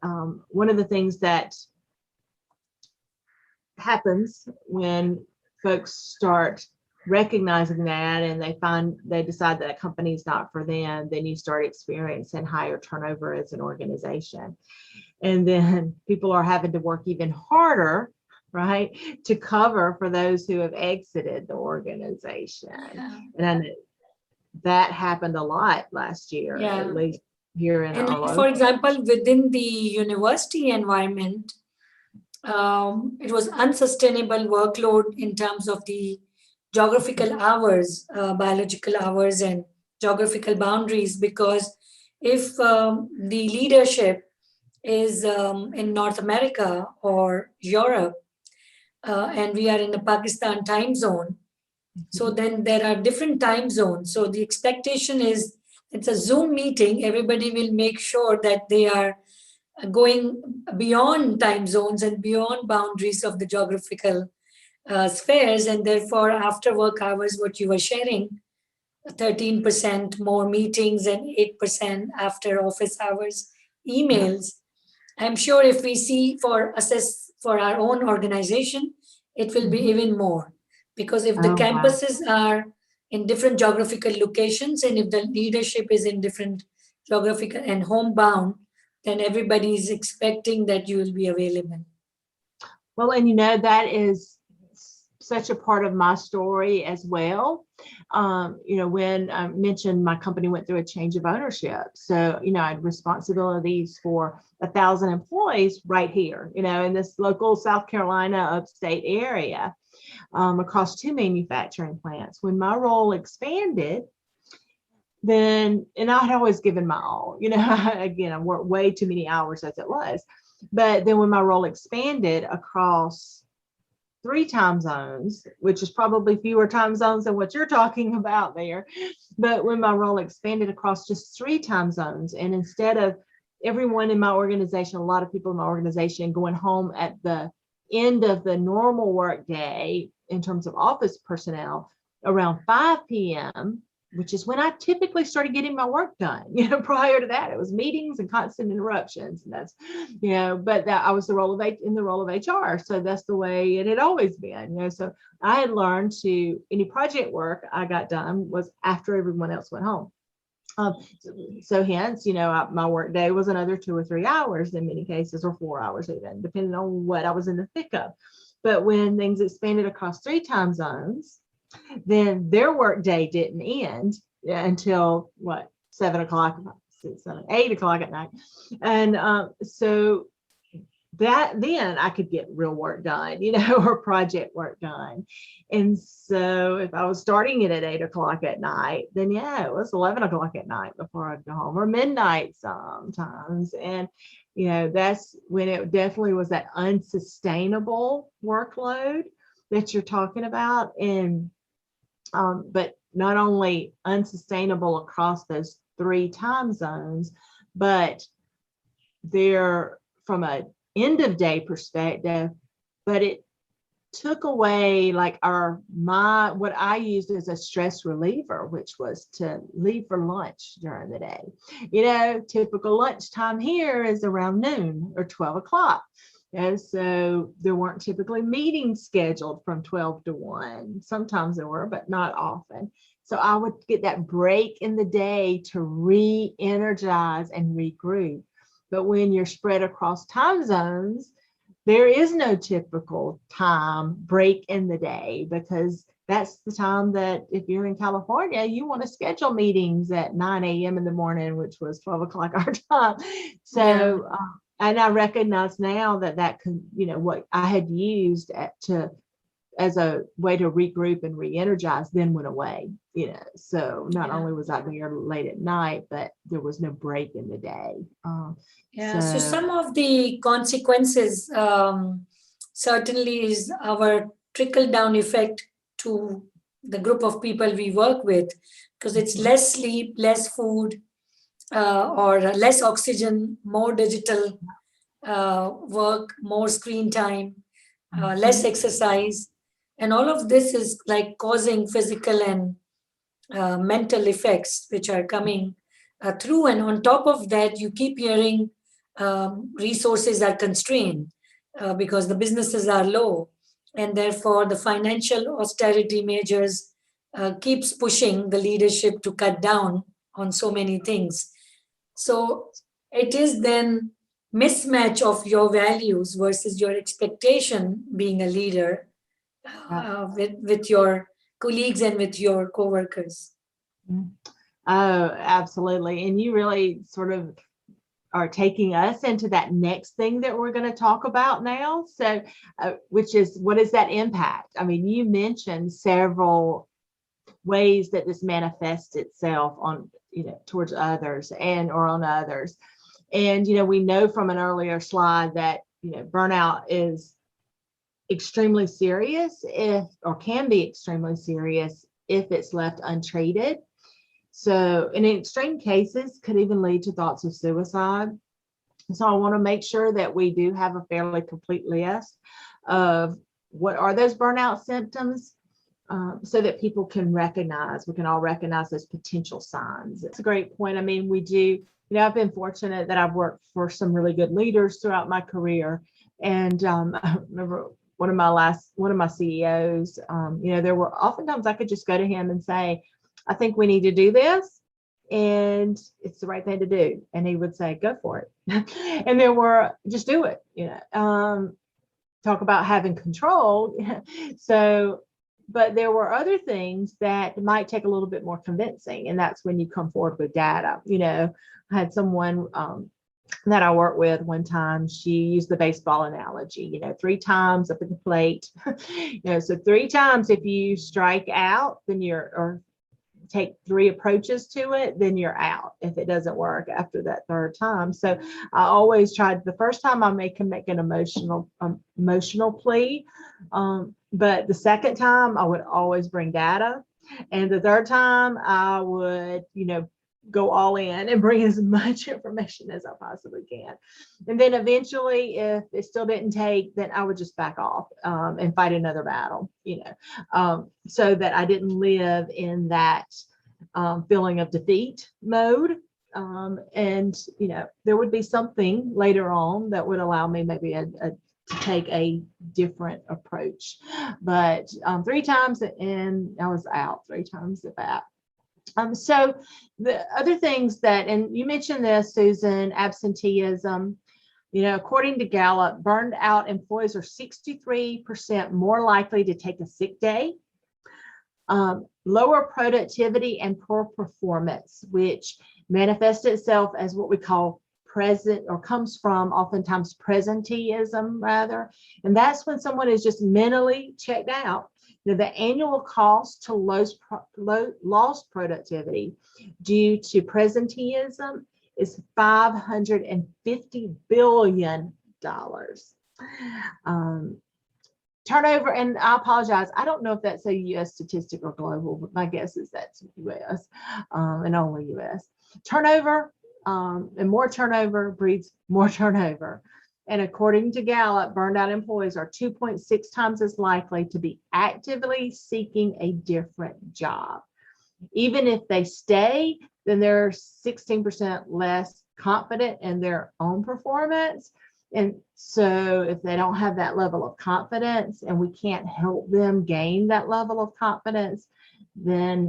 one of the things that happens when folks start recognizing that and they decide that a company is not for them, then you start experiencing higher turnover as an organization. And then people are having to work even harder, right, to cover for those who have exited the organization. And that happened a lot last year, at least here in our local. For example, within the university environment, it was unsustainable workload in terms of the geographical hours, biological hours, and geographical boundaries, because if the leadership is in North America or Europe, and we are in the Pakistan time zone, so then there are different time zones. So the expectation is it's a Zoom meeting. Everybody will make sure that they are going beyond time zones and beyond boundaries of the geographical spheres, and therefore after work hours, what you were sharing, 13% more meetings and 8% after office hours emails. I'm sure if we see assess for our own organization, it will be even more, because if the campuses are in different geographical locations and if the leadership is in different geographical and homebound, then everybody is expecting that you will be available. Well, and that is such a part of my story as well. When I mentioned my company went through a change of ownership. So, I had responsibilities for 1,000 employees right here, in this local South Carolina upstate area, across 2 manufacturing plants. When my role expanded, then, and I had always given my all, again, I worked way too many hours as it was. But then when my role expanded across 3 time zones, which is probably fewer time zones than what you're talking about there. But when my role expanded across just 3 time zones, and instead of everyone in my organization, a lot of people in my organization going home at the end of the normal work day in terms of office personnel around 5 p.m., which is when I typically started getting my work done. Prior to that, it was meetings and constant interruptions. And that's, but that I was in the role of HR. So that's the way it had always been. So I had learned any project work I got done was after everyone else went home. So hence, my work day was another 2 or 3 hours in many cases, or 4 hours even, depending on what I was in the thick of. But when things expanded across 3 time zones, then their work day didn't end until 7 o'clock, 6, 7, 8 o'clock at night. And so then I could get real work done, or project work done. And so if I was starting it at 8 o'clock at night, then yeah, it was 11 o'clock at night before I'd go home, or midnight sometimes. And, that's when it definitely was that unsustainable workload that you're talking about. And, but not only unsustainable across those 3 time zones, but they're from a end of day perspective, but it took away like what I used as a stress reliever, which was to leave for lunch during the day. Typical lunchtime here is around noon or 12 o'clock. And so there weren't typically meetings scheduled from 12 to 1. Sometimes there were, but not often. So I would get that break in the day to re-energize and regroup. But when you're spread across time zones, there is no typical time break in the day, because that's the time that if you're in California, you want to schedule meetings at 9 a.m. in the morning, which was 12 o'clock our time. So, and I recognize now that could, what I had used as a way to regroup and re-energize then went away, so not only was I there late at night, but there was no break in the day. So some of the consequences certainly is our trickle down effect to the group of people we work with, because it's less sleep, less food, or less oxygen, more digital work, more screen time, less exercise. And all of this is like causing physical and mental effects which are coming through. And on top of that, you keep hearing resources are constrained because the businesses are low. And therefore, the financial austerity measures keeps pushing the leadership to cut down on so many things. So it is then mismatch of your values versus your expectation being a leader with your colleagues and with your coworkers. Oh, absolutely. And you really sort of are taking us into that next thing that we're going to talk about now. So, which is, what is that impact? I mean, you mentioned several ways that this manifests itself on, towards others or on others. And, we know from an earlier slide that, burnout is extremely serious or can be extremely serious if it's left untreated. So in extreme cases could even lead to thoughts of suicide. So I want to make sure that we do have a fairly complete list of what are those burnout symptoms, so that people can we can all recognize those potential signs. It's a great point. I mean, we do, I've been fortunate that I've worked for some really good leaders throughout my career. And I remember one of my CEOs, there were oftentimes I could just go to him and say, I think we need to do this, and it's the right thing to do. And he would say, go for it. And there were, just do it, talk about having control. So, but there were other things that might take a little bit more convincing. And that's when you come forward with data. I had someone that I worked with one time, she used the baseball analogy, 3 times up at the plate. So 3 times if you strike out, then or take 3 approaches to it, then you're out if it doesn't work after that 3rd time. So I always tried, the first time I can make an emotional plea, but the 2nd time I would always bring data, and the 3rd time I would, go all in and bring as much information as I possibly can. And then eventually, if it still didn't take, then I would just back off and fight another battle, so that I didn't live in that feeling of defeat mode. And, there would be something later on that would allow me maybe to take a different approach. But 3 times and I was out, 3 times the bat. So the other things that, and you mentioned this, Susan, absenteeism, according to Gallup, burned out employees are 63% more likely to take a sick day, lower productivity and poor performance, which manifests itself as what we call present or comes from oftentimes presenteeism rather. And that's when someone is just mentally checked out. The annual cost to lost productivity due to presenteeism is $550 billion. Turnover, and I apologize, I don't know if that's a U.S. statistic or global, but my guess is that's U.S. And only U.S. Turnover, and more turnover breeds more turnover. And according to Gallup, burned out employees are 2.6 times as likely to be actively seeking a different job. Even if they stay, then they're 16% less confident in their own performance. And so if they don't have that level of confidence and we can't help them gain that level of confidence, then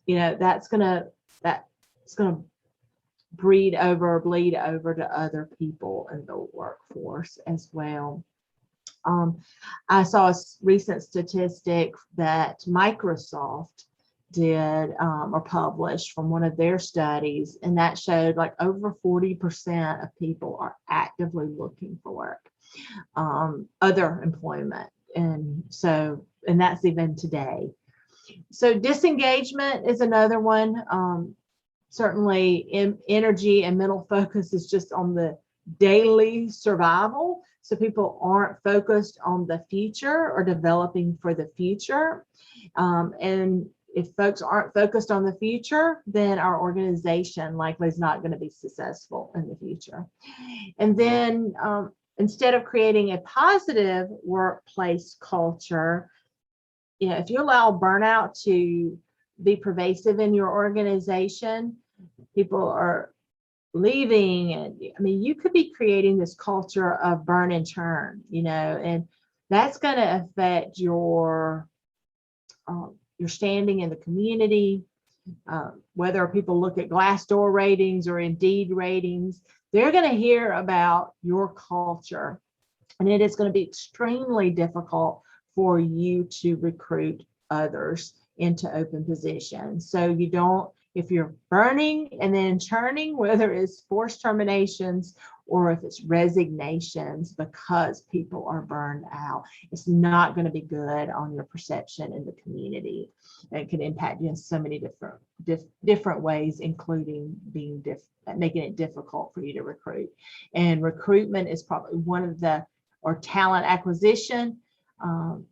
that's gonna bleed over to other people in the workforce as well. I saw a recent statistic that Microsoft did or published from one of their studies, and that showed like over 40% of people are actively looking for work, other employment. And that's even today. So disengagement is another one. Certainly energy and mental focus is just on the daily survival. So people aren't focused on the future or developing for the future. And if folks aren't focused on the future, then our organization likely is not going to be successful in the future. And then instead of creating a positive workplace culture, if you allow burnout to be pervasive in your organization, people are leaving, and I mean, you could be creating this culture of burn and churn, and that's going to affect your standing in the community. Whether people look at Glassdoor ratings or Indeed ratings, they're going to hear about your culture, and it is going to be extremely difficult for you to recruit others into open positions. So if you're burning and then churning, whether it's forced terminations or if it's resignations because people are burned out, it's not going to be good on your perception in the community. It can impact you in so many different ways, including making it difficult for you to recruit. And recruitment is probably talent acquisition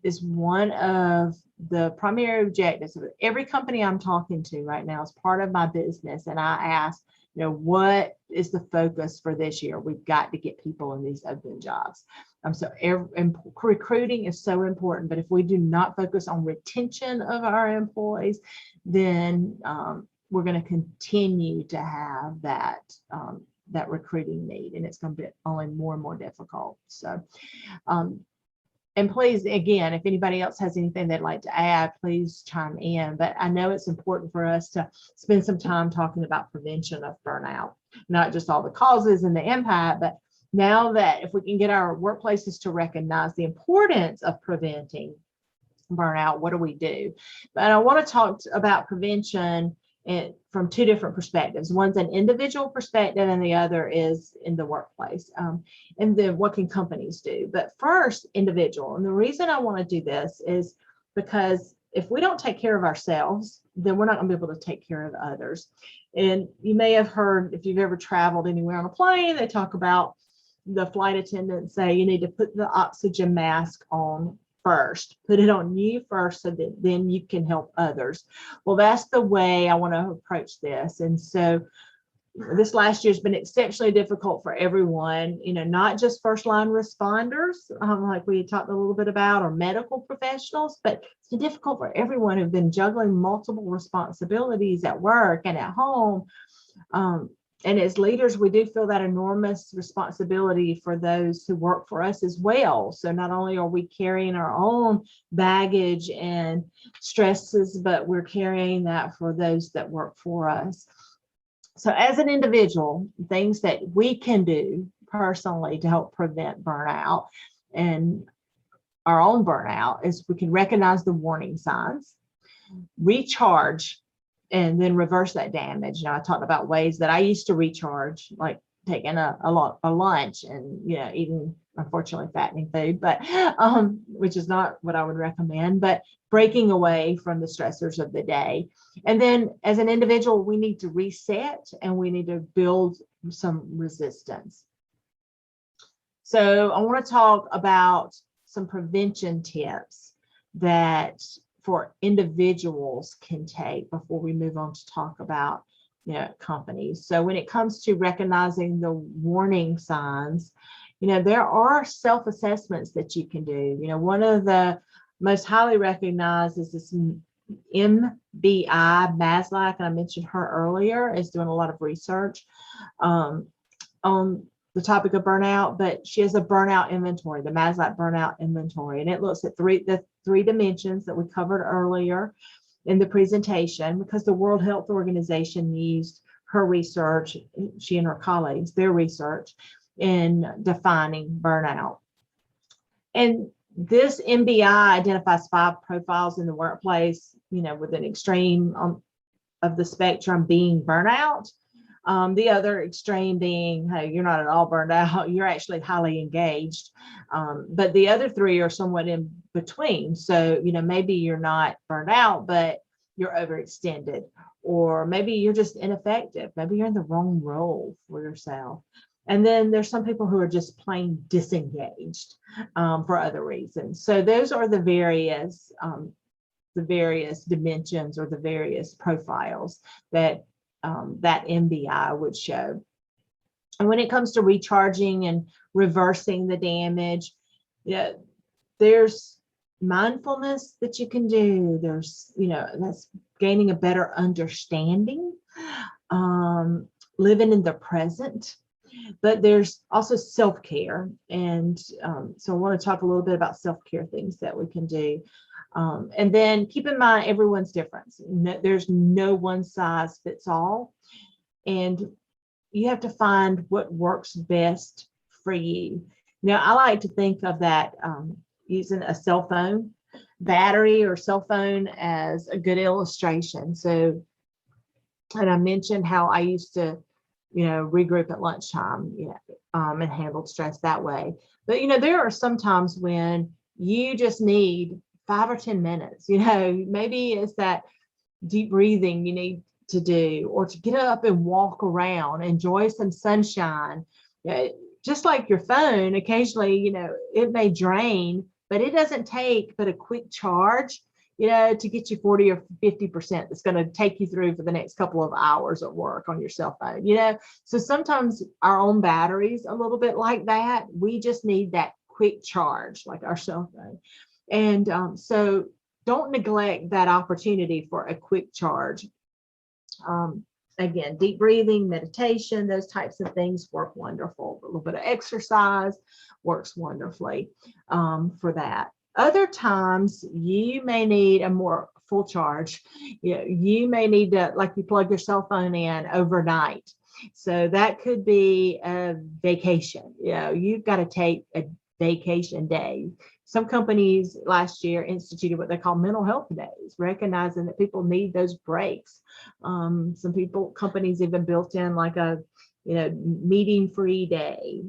is one of the primary objectives of every company I'm talking to right now is part of my business. And I ask, what is the focus for this year? We've got to get people in these open jobs. Recruiting is so important, but if we do not focus on retention of our employees, then we're going to continue to have that recruiting need, and it's going to be only more and more difficult. So, and please, again, if anybody else has anything they'd like to add, please chime in. But I know it's important for us to spend some time talking about prevention of burnout, not just all the causes and the impact, but now that if we can get our workplaces to recognize the importance of preventing burnout, what do we do? But I want to talk about prevention from two different perspectives. One's an individual perspective and the other is in the workplace. And then what can companies do? But first, individual. And the reason I want to do this is because if we don't take care of ourselves, then we're not going to be able to take care of others. And you may have heard, if you've ever traveled anywhere on a plane, they talk about the flight attendants say you need to put the oxygen mask on first, put it on you first so that then you can help others. Well, that's the way I want to approach this. And so this last year has been exceptionally difficult for everyone, not just first line responders, like we talked a little bit about, or medical professionals, but it's been difficult for everyone who've been juggling multiple responsibilities at work and at home. And as leaders, we do feel that enormous responsibility for those who work for us as well. So not only are we carrying our own baggage and stresses, but we're carrying that for those that work for us. So as an individual, things that we can do personally to help prevent burnout and our own burnout is we can recognize the warning signs, recharge, and then reverse that damage. I talked about ways that I used to recharge, like taking a lunch and, eating, unfortunately, fattening food, but which is not what I would recommend, but breaking away from the stressors of the day. And then as an individual, we need to reset and we need to build some resistance. So I want to talk about some prevention tips that for individuals can take before we move on to talk about companies. So when it comes to recognizing the warning signs, there are self-assessments that you can do. One of the most highly recognized is this MBI, Maslach, and I mentioned her earlier, is doing a lot of research on the topic of burnout, but she has a burnout inventory, the Maslach burnout inventory, and it looks at the three dimensions that we covered earlier in the presentation, because the World Health Organization used her research, she and her colleagues, their research in defining burnout. And this MBI identifies 5 profiles in the workplace, with an extreme of the spectrum being burnout. The other extreme being, hey, you're not at all burned out, you're actually highly engaged. But the other 3 are somewhat in between. So, maybe you're not burned out, but you're overextended, or maybe you're just ineffective. Maybe you're in the wrong role for yourself. And then there's some people who are just plain disengaged for other reasons. So those are the various dimensions or the various profiles that that MBI would show. And when it comes to recharging and reversing the damage, there's mindfulness that you can do. There's, that's gaining a better understanding, living in the present. But there's also self-care. And so I want to talk a little bit about self-care things that we can do. And then keep in mind, everyone's different. There's no one size fits all. And you have to find what works best for you. Now, I like to think of that using a cell phone battery or cell phone as a good illustration. So, and I mentioned how I used to, regroup at lunchtime, and handled stress that way. But, there are some times when you just need 5 or 10 minutes, maybe it's that deep breathing you need to do, or to get up and walk around, enjoy some sunshine. Just like your phone, occasionally, it may drain, but it doesn't take but a quick charge, to get you 40 or 50% that's going to take you through for the next couple of hours of work on your cell phone, So sometimes our own batteries a little bit like that. We just need that quick charge like our cell phone. And so don't neglect that opportunity for a quick charge. Again, deep breathing, meditation, those types of things work wonderful. A little bit of exercise works wonderfully for that. Other times you may need a more full charge. You may need to, like, you plug your cell phone in overnight. So that could be a vacation. You've got to take a vacation day. Some companies last year instituted what they call mental health days, recognizing that people need those breaks. Some companies even built in like a, meeting-free day,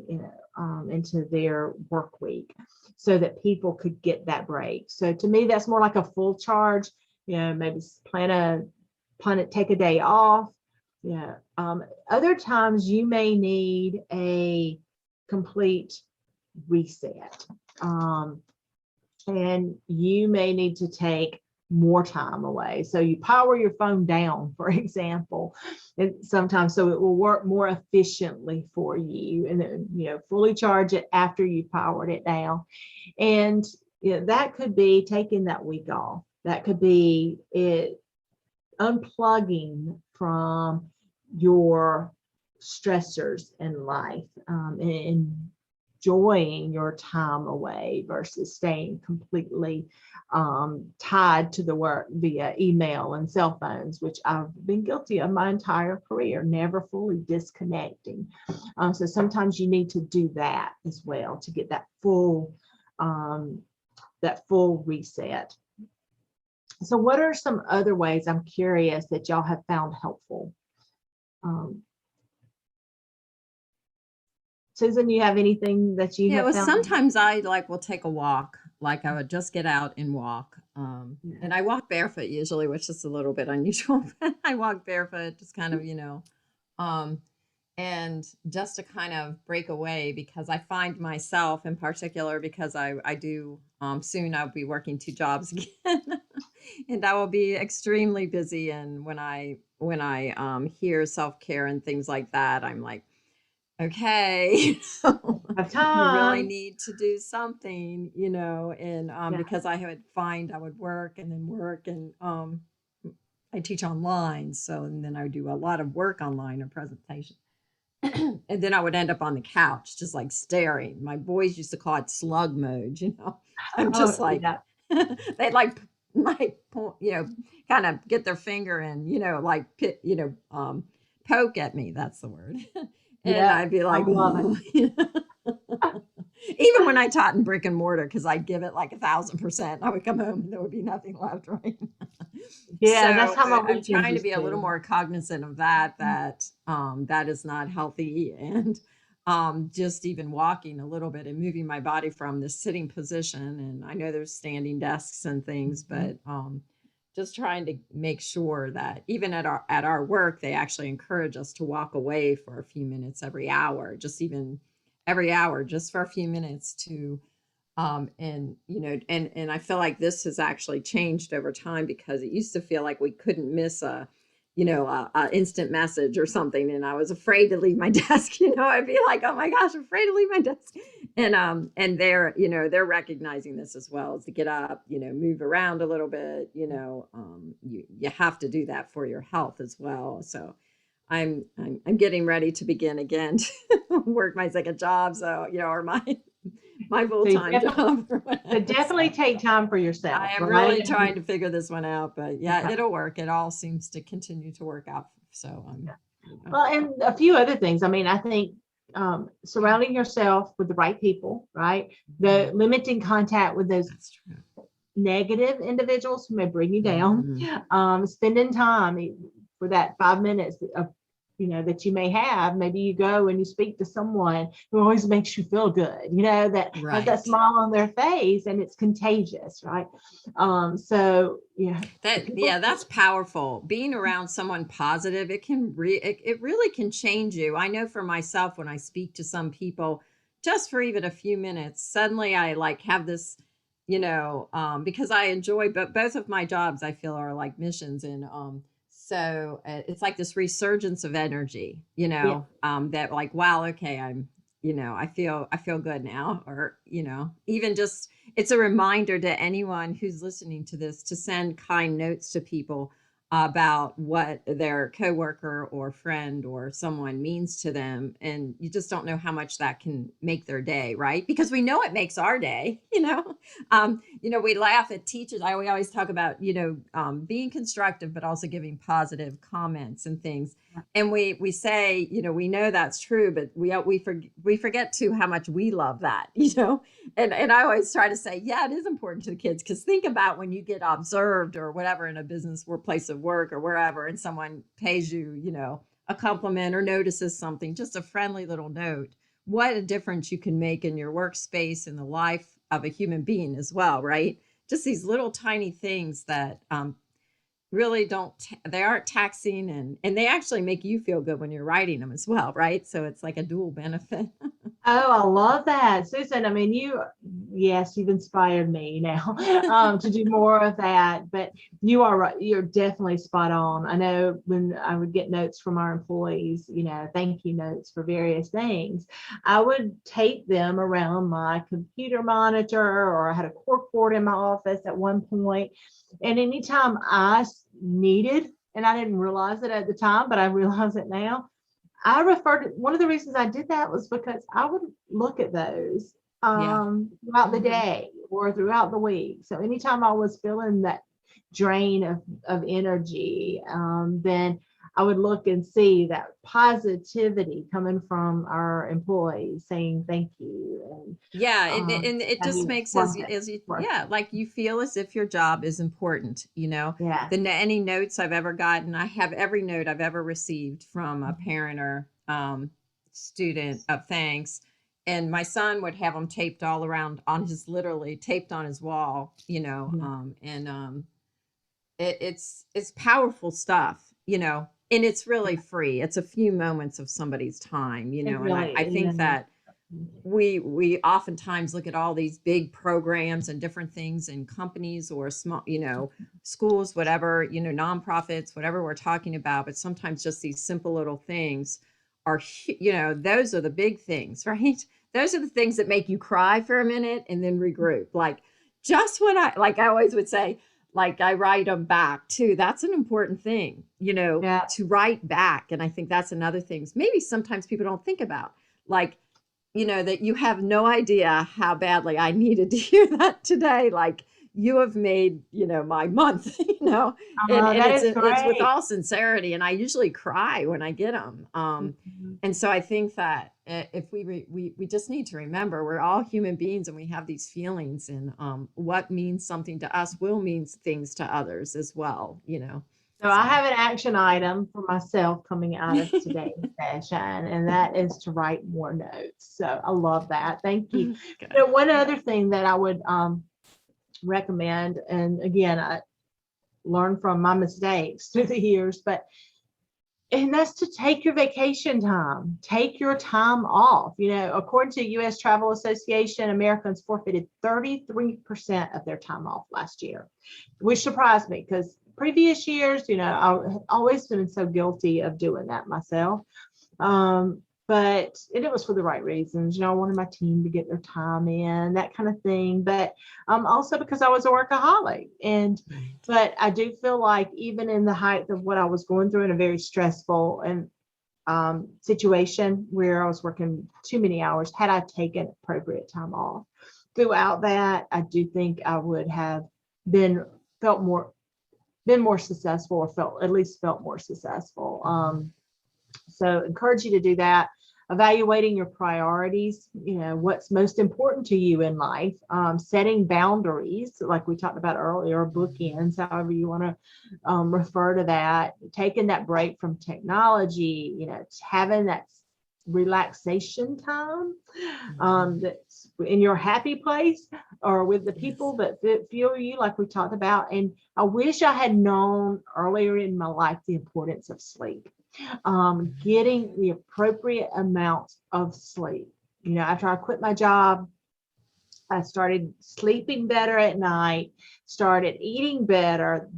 into their work week, so that people could get that break. So to me, that's more like a full charge. Maybe take a day off. Other times you may need a complete reset. And you may need to take more time away. So you power your phone down, for example, and sometimes so it will work more efficiently for you, and then, fully charge it after you powered it down. And that could be taking that week off. That could be it unplugging from your stressors in life, and enjoying your time away versus staying completely tied to the work via email and cell phones, which I've been guilty of my entire career, never fully disconnecting. So sometimes you need to do that as well to get that full reset. So what are some other ways, I'm curious, that y'all have found helpful? Susan, you have anything that you Yeah, have well, found? sometimes I like will take a walk. Like I would just get out and walk. And I walk barefoot usually, which is a little bit unusual, but I walk barefoot, just kind of, um, and just to kind of break away because I find myself in particular because I do soon I'll be working 2 jobs again and I will be extremely busy. And when I hear self-care and things like that, I'm like, okay, Have you really time. need to do something, and Yeah. because I would work and then work and I teach online. So, and then I would do a lot of work online or presentation. And then I would end up on the couch, just like staring. My boys used to call it slug mode. I'm just Oh, like, yeah. they'd like, kind of get their finger and, like, poke at me. That's the word. And Yeah. I'd be I like, love it. even when I taught in brick and mortar, because I'd give it like 1,000%, I would come home and there would be nothing left, right? Yeah, that's So how my I'm weekends trying to used be a to. little more cognizant of that is not healthy. And just even walking a little bit and moving my body from the sitting position. And I know there's standing desks and things, but just trying to make sure that even at our work, they actually encourage us to walk away for a few minutes every hour, just even every hour, just for a few minutes to and I feel like this has actually changed over time because it used to feel like we couldn't miss a instant message or something, and I was afraid to leave my desk. I'd be like, oh my gosh, I'm afraid to leave my desk. And they're recognizing this as well, as to get up, move around a little bit. You have to do that for your health as well. So I'm getting ready to begin again to work my second job. So, or my So you full-time job or whatever. definitely So take time for I yourself, am right? really trying to figure this one out, but yeah, Okay. it'll work. It all seems to continue to work out. So Well, and a few other things. I mean, I think surrounding yourself with the right people, right? The limiting contact with those that's true. negative individuals who may bring you down. Mhm. Spending time for that 5 minutes of that you may have. Maybe you go and you speak to someone who always makes you feel good, that has that Right. smile on their face, and it's contagious, right? So yeah, people. That's powerful. Being around someone positive, it really can change you. I know for myself, when I speak to some people, just for even a few minutes, suddenly I like have this, because I enjoy, but both of my jobs I feel are like missions, and so it's like this resurgence of energy, Yeah. that like, wow, okay, I feel good now, or even just it's a reminder to anyone who's listening to this to send kind notes to people about what their coworker or friend or someone means to them. And you just don't know how much that can make their day, right? Because we know it makes our day. We laugh at teachers. We always talk about, being constructive, but also giving positive comments and things. And we say, we know that's true, but we forget too how much we love that, and I always try to say, yeah, it is important to the kids, because think about when you get observed or whatever in a business or place of work or wherever, and someone pays you, a compliment or notices something, just a friendly little note, what a difference you can make in your workspace and the life of a human being as well, right? Just these little tiny things that really they aren't taxing, and they actually make you feel good when you're writing them as well, right? So it's like a dual benefit. Oh, I love that, Susan. I mean, yes, you've inspired me now to do more of that. But you are right; you're definitely spot on. I know when I would get notes from our employees, thank you notes for various things, I would tape them around my computer monitor, or I had a corkboard in my office at one point. And anytime I needed, and I didn't realize it at the time, but I realize it now, I referred to, one of the reasons I did that was because I would look at those Yeah. throughout the Mhm. day or throughout the week. So anytime I was feeling that drain of energy, then I would look and see that positivity coming from our employees saying thank you, Yeah, and and it I just mean, it's makes worth it. Worth yeah, it. like you feel as if your job is important, Yeah. Any notes I've ever gotten, I have every note I've ever received from a parent or student of thanks. And my son would have them taped all around on his, literally taped on his wall, you know, it's powerful stuff, you know, and it's really free. It's a few moments of somebody's time, you It know, and I really think is. that we oftentimes look at all these big programs and different things in companies or small, you know, schools, whatever, you know, nonprofits, whatever we're talking about, but sometimes just these simple little things are, you know, those are the big things, right? Those are the things that make you cry for a minute and then regroup. Like, just when I always would say, like, I write them back too. That's an important thing, you know, Yeah. to write back. And I think that's another thing maybe sometimes people don't think about, like, you know, that you have no idea how badly I needed to hear that today. Like, you have made, you know, my month, you know, and That is it's with great. all sincerity. And I usually cry when I get them. Mhm. And so I think that if we just need to remember we're all human beings and we have these feelings, and what means something to us will mean things to others as well, you know. So I have an action item for myself coming out of today's session, and that is to write more notes. So I love that. Thank you. Good. You know, one other thing that I would recommend, and again, I learned from my mistakes through the years, and that's to take your vacation time. Take your time off. You know, according to U.S. Travel Association, Americans forfeited 33% of their time off last year, which surprised me because previous years, you know, I've always been so guilty of doing that myself. But it was for the right reasons. You know, I wanted my team to get their time in, that kind of thing. But also because I was a workaholic. But I do feel like even in the height of what I was going through in a very stressful and situation where I was working too many hours, had I taken appropriate time off throughout that, I do think I would have been more successful, or at least felt more successful. So encourage you to do that. Evaluating your priorities, you know, what's most important to you in life, setting boundaries, like we talked about earlier, bookends, however you want to refer to that, taking that break from technology, you know, having that relaxation time that's in your happy place or with the people that feel you, like we talked about. And I wish I had known earlier in my life the importance of sleep. Getting the appropriate amount of sleep. You know, after I quit my job, I started sleeping better at night, started eating better,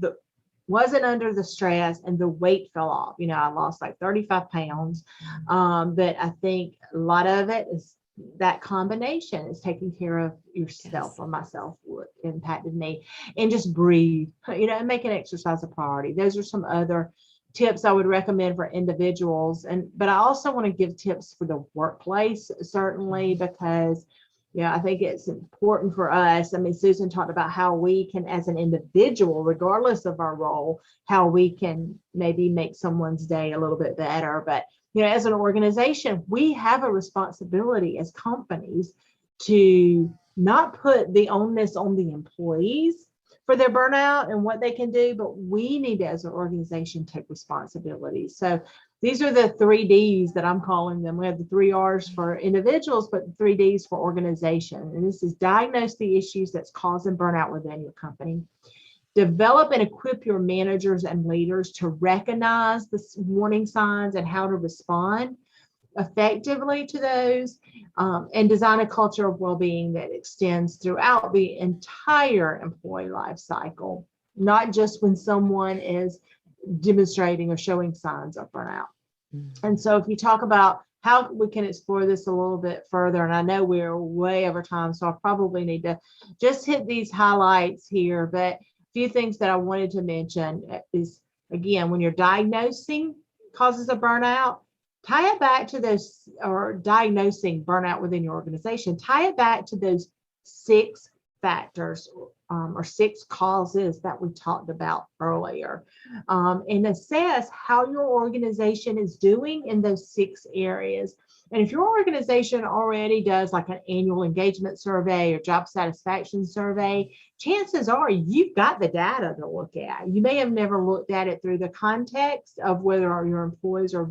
wasn't under the stress, and the weight fell off. You know, I lost like 35 pounds. But I think a lot of it is that combination is taking care of yourself, or myself, what impacted me, and just breathe, you know, and making exercise a priority. Those are some other tips I would recommend for individuals. But I also want to give tips for the workplace, certainly, because, you know, I think it's important for us. I mean, Susan talked about how we can, as an individual, regardless of our role, how we can maybe make someone's day a little bit better. But, you know, as an organization, we have a responsibility as companies to not put the onus on the employees for their burnout and what they can do, but we need to, as an organization, take responsibility. So these are the 3 Ds that I'm calling them. We have the 3 Rs for individuals, but the 3 Ds for organization. And this is diagnose the issues that's causing burnout within your company. Develop and equip your managers and leaders to recognize the warning signs and how to respond effectively to those, and design a culture of well-being that extends throughout the entire employee life cycle, not just when someone is demonstrating or showing signs of burnout. And so if you talk about how we can explore this a little bit further, and I know we're way over time, so I probably need to just hit these highlights here, but a few things that I wanted to mention is, again, when you're diagnosing causes of burnout, tie it back to those, or diagnosing burnout within your organization, tie it back to those 6 factors or 6 causes that we talked about earlier, and assess how your organization is doing in those 6 areas. And if your organization already does like an annual engagement survey or job satisfaction survey, chances are you've got the data to look at. You may have never looked at it through the context of whether your employees are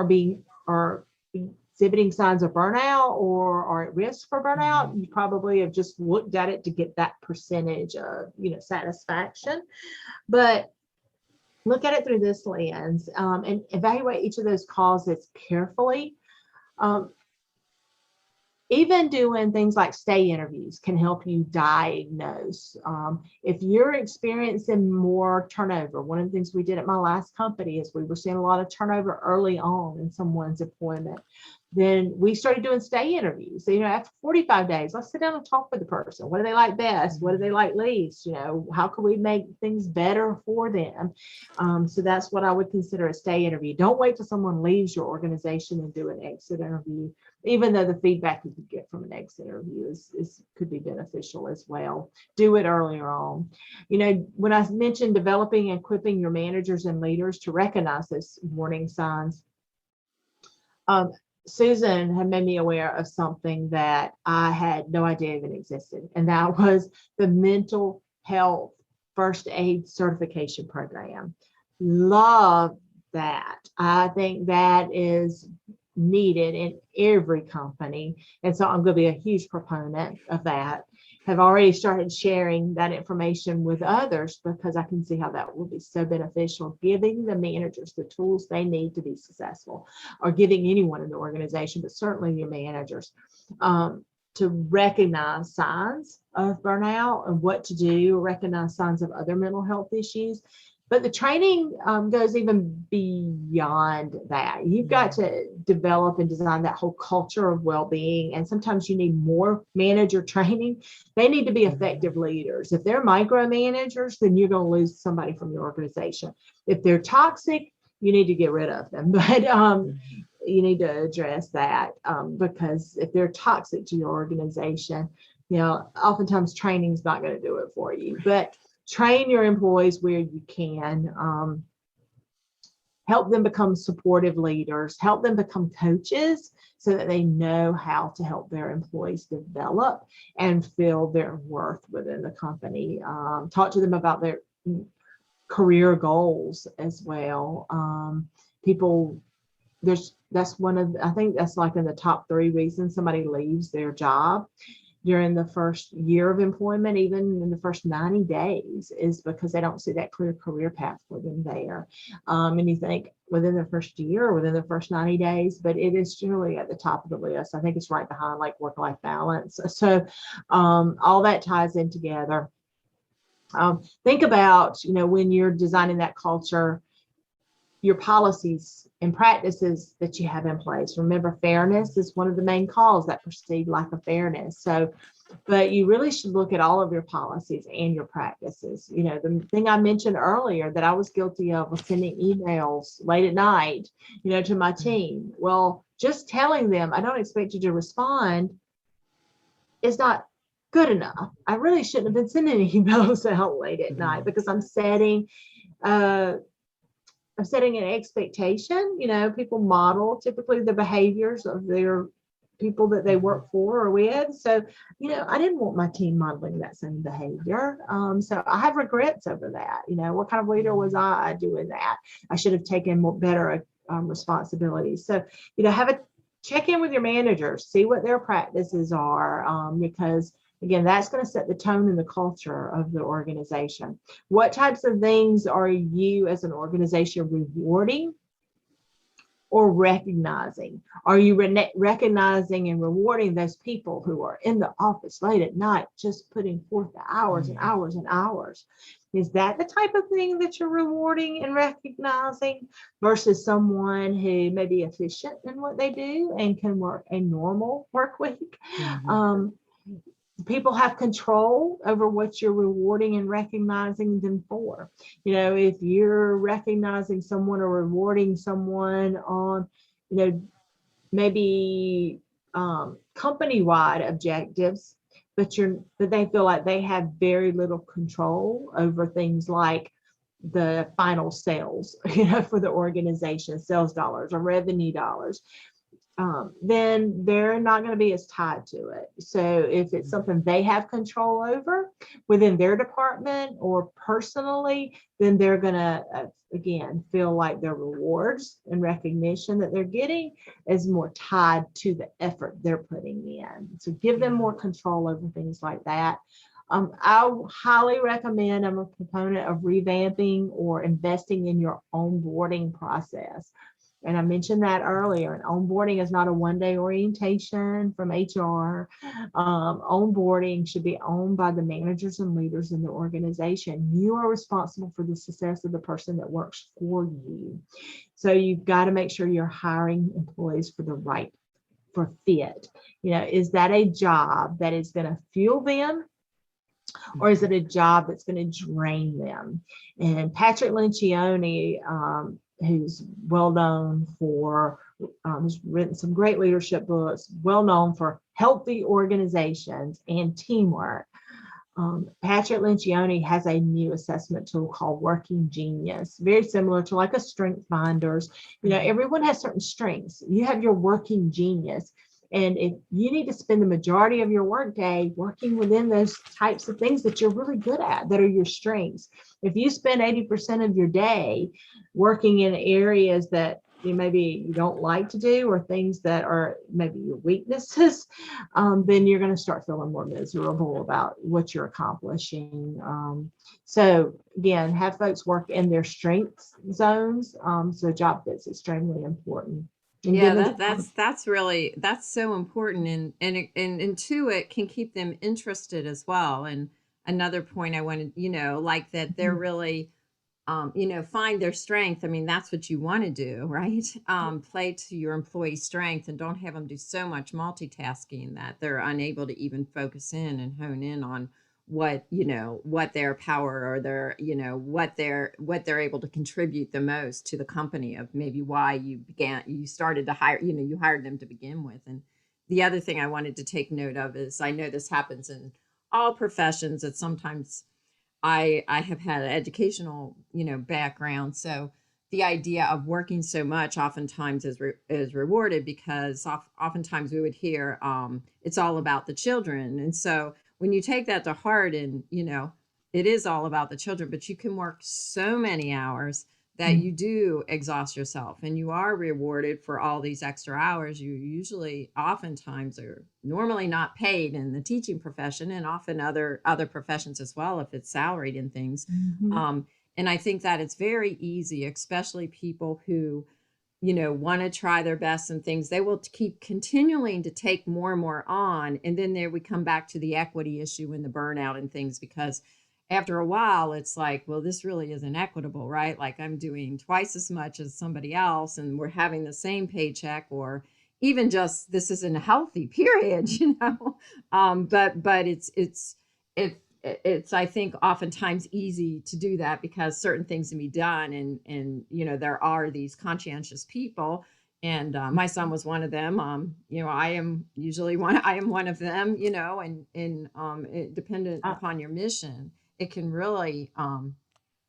being exhibiting signs of burnout or are at risk for burnout, you probably have just looked at it to get that percentage of, satisfaction. But look at it through this lens, and evaluate each of those causes carefully. Even doing things like stay interviews can help you diagnose. If you're experiencing more turnover, one of the things we did at my last company is we were seeing a lot of turnover early on in someone's employment. Then we started doing stay interviews. So, after 45 days, let's sit down and talk with the person. What do they like best? What do they like least? How can we make things better for them? So that's what I would consider a stay interview. Don't wait till someone leaves your organization and do an exit interview, even though the feedback you could get from an exit interview could be beneficial as well. Do it earlier on. When I mentioned developing and equipping your managers and leaders to recognize those warning signs, Susan had made me aware of something that I had no idea even existed, and that was the mental health first aid certification program. Love that. I think that is needed in every company, and so I'm going to be a huge proponent of that. Have already started sharing that information with others because I can see how that will be so beneficial, giving the managers the tools they need to be successful, or giving anyone in the organization, but certainly your managers, to recognize signs of burnout and what to do, recognize signs of other mental health issues. But the training goes even beyond that. You've got to develop and design that whole culture of well-being. And sometimes you need more manager training. They need to be effective leaders. If they're micromanagers, then you're going to lose somebody from your organization. If they're toxic, you need to get rid of them. But you need to address that because if they're toxic to your organization, oftentimes training is not going to do it for you. But train your employees where you can. Help them become supportive leaders, help them become coaches so that they know how to help their employees develop and feel their worth within the company. Talk to them about their career goals as well. That's one of, I think that's like in the top 3 reasons somebody leaves their job during the first year of employment, even in the first 90 days, is because they don't see that clear career path for them there. And you think within the first year or within the first 90 days, but it is generally at the top of the list. I think it's right behind like work-life balance. So all that ties in together. Think about, when you're designing that culture, your policies and practices that you have in place. Remember, fairness is one of the main calls, that perceived lack of fairness. So, but you really should look at all of your policies and your practices. The thing I mentioned earlier that I was guilty of was sending emails late at night, to my team. Well, just telling them, I don't expect you to respond, is not good enough. I really shouldn't have been sending emails out late at night because I'm setting an expectation. People model typically the behaviors of their people that they work for or with. So, I didn't want my team modeling that same behavior. So I have regrets over that. What kind of leader was I doing that? I should have taken better responsibilities. So, have a check in with your managers, see what their practices are, because again, that's going to set the tone and the culture of the organization. What types of things are you as an organization rewarding or recognizing? Are you recognizing and rewarding those people who are in the office late at night, just putting forth the hours and hours and hours? Is that the type of thing that you're rewarding and recognizing versus someone who may be efficient in what they do and can work a normal work week? People have control over what you're rewarding and recognizing them for. If you're recognizing someone or rewarding someone on, maybe company-wide objectives, but they feel like they have very little control over things like the final sales, for the organization, sales dollars or revenue dollars. then they're not going to be as tied to it. So if it's something they have control over within their department or personally, then they're going to, again, feel like their rewards and recognition that they're getting is more tied to the effort they're putting in. So give them more control over things like that. I highly recommend, I'm a proponent of revamping or investing in your onboarding process. And I mentioned that earlier. And onboarding is not a one-day orientation from HR. Onboarding should be owned by the managers and leaders in the organization. You are responsible for the success of the person that works for you. So you've got to make sure you're hiring employees for fit. Is that a job that is going to fuel them? Or is it a job that's going to drain them? And Patrick Lencioni, who's well known for, he's written some great leadership books, well known for healthy organizations and teamwork. Patrick Lencioni has a new assessment tool called Working Genius, very similar to like a Strength Finders. Everyone has certain strengths. You have your working genius. And if you need to spend the majority of your workday working within those types of things that you're really good at, that are your strengths. If you spend 80% of your day working in areas that maybe you don't like to do, or things that are maybe your weaknesses, then you're going to start feeling more miserable about what you're accomplishing. So again, have folks work in their strengths zones. So job fit's extremely important. And Yeah, that's so important, and two, it can keep them interested as well. And another point I wanted, like that they're really find their strength. I mean, that's what you want to do, right? Play to your employee's strength, and don't have them do so much multitasking that they're unable to even focus in and hone in on what their power, or their what they're able to contribute the most to the company, of maybe why you started to hire, you hired them to begin with. And the other thing I wanted to take note of is, I know this happens in all professions, that sometimes I have had an educational background, so the idea of working so much oftentimes is rewarded, because oftentimes we would hear it's all about the children. And so when you take that to heart, and it is all about the children, but you can work so many hours that you do exhaust yourself, and you are rewarded for all these extra hours. You usually oftentimes are normally not paid in the teaching profession, and often other professions as well, if it's salaried and things. And I think that it's very easy, especially people who want to try their best and things, they will keep continuing to take more and more on. And then there we come back to the equity issue and the burnout and things, because after a while, it's like, well, this really isn't equitable, right? Like, I'm doing twice as much as somebody else, and we're having the same paycheck, or even just, this isn't healthy, period, but it's I think oftentimes easy to do that, because certain things can be done, and there are these conscientious people, and my son was one of them. I am one of them, and dependent upon your mission, it can really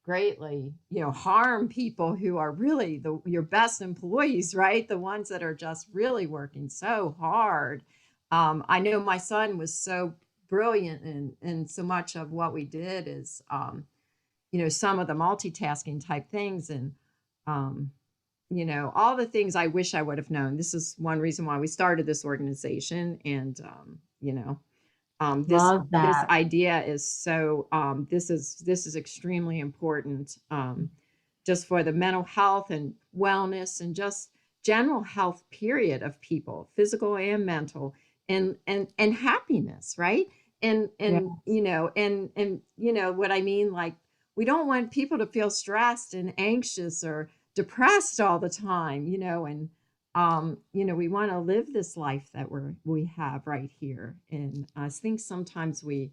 greatly harm people who are really your best employees, right? The ones that are just really working so hard. I know my son was so brilliant, and so much of what we did is some of the multitasking type things, and all the things I wish I would have known. This is one reason why we started this organization. And this idea is so this is extremely important, just for the mental health and wellness, and just general health period of people, physical and mental, and happiness, right? And what I mean, like, we don't want people to feel stressed and anxious or depressed all the time, and we want to live this life that we have right here. And I think sometimes we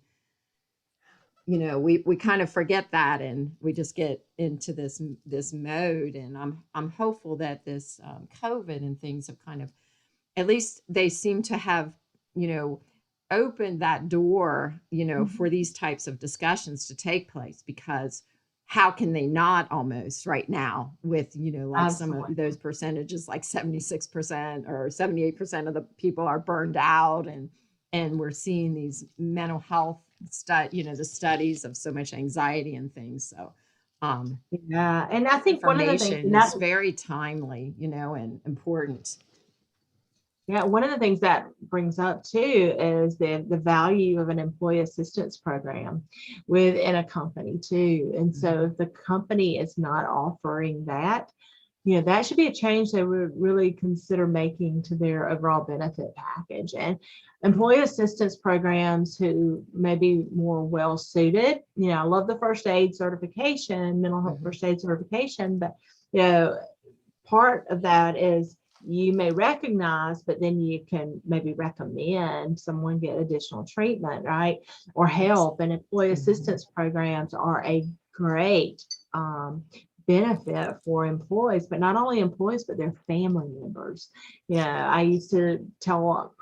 kind of forget that, and we just get into this mode. And I'm hopeful that this COVID and things have kind of, at least they seem to have opened that door for these types of discussions to take place, because how can they not almost right now with, like some Absolutely. of those percentages, like 76% or 78% of the people are burned out, and we're seeing these mental health the studies of so much anxiety and things. So Yeah. And I think one of the things, information is very timely, and important. yeah, one of the things that brings up too is the value of an employee assistance program within a company too. And so if the company is not offering that, that should be a change they would really consider making to their overall benefit package. And employee assistance programs who may be more well suited, I love the first aid certification, mental health first aid certification, but part of that is you may recognize, but then you can maybe recommend someone get additional treatment, right? Or help. And employee assistance programs are a great benefit for employees, but not only employees, but their family members. I used to tell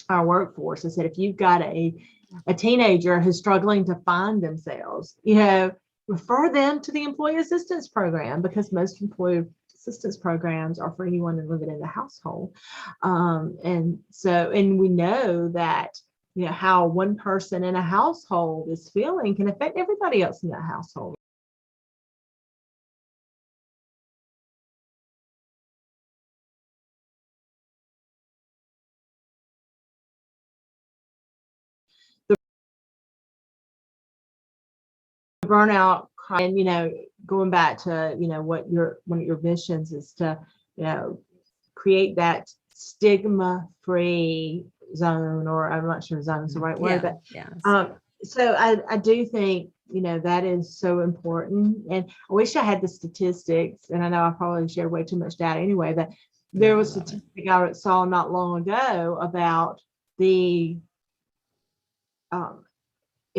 our workforce, I said, if you've got a teenager who's struggling to find themselves, refer them to the employee assistance program, because most employee assistance programs are for anyone living in the household. And we know that, how one person in a household is feeling can affect everybody else in that household. Burnout, and going back to what one of your missions is to create that stigma-free zone, or I'm not sure zone is the right word, but so I do think that is so important. And I wish I had the statistics, and I know I probably shared way too much data anyway, but there was a statistic I saw not long ago about the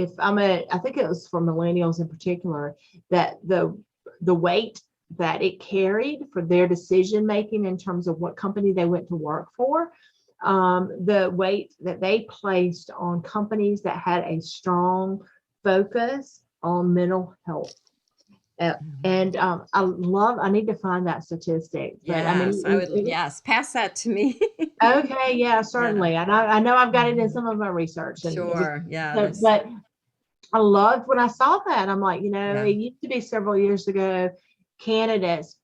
I think it was for millennials in particular, that the weight that it carried for their decision making in terms of what company they went to work for, the weight that they placed on companies that had a strong focus on mental health. And I need to find that statistic. But yes, pass that to me. Okay, yeah, certainly. And I know I've got it in some of my research. Sure, but I loved when I saw that. I'm like, it used to be several years ago, candidates,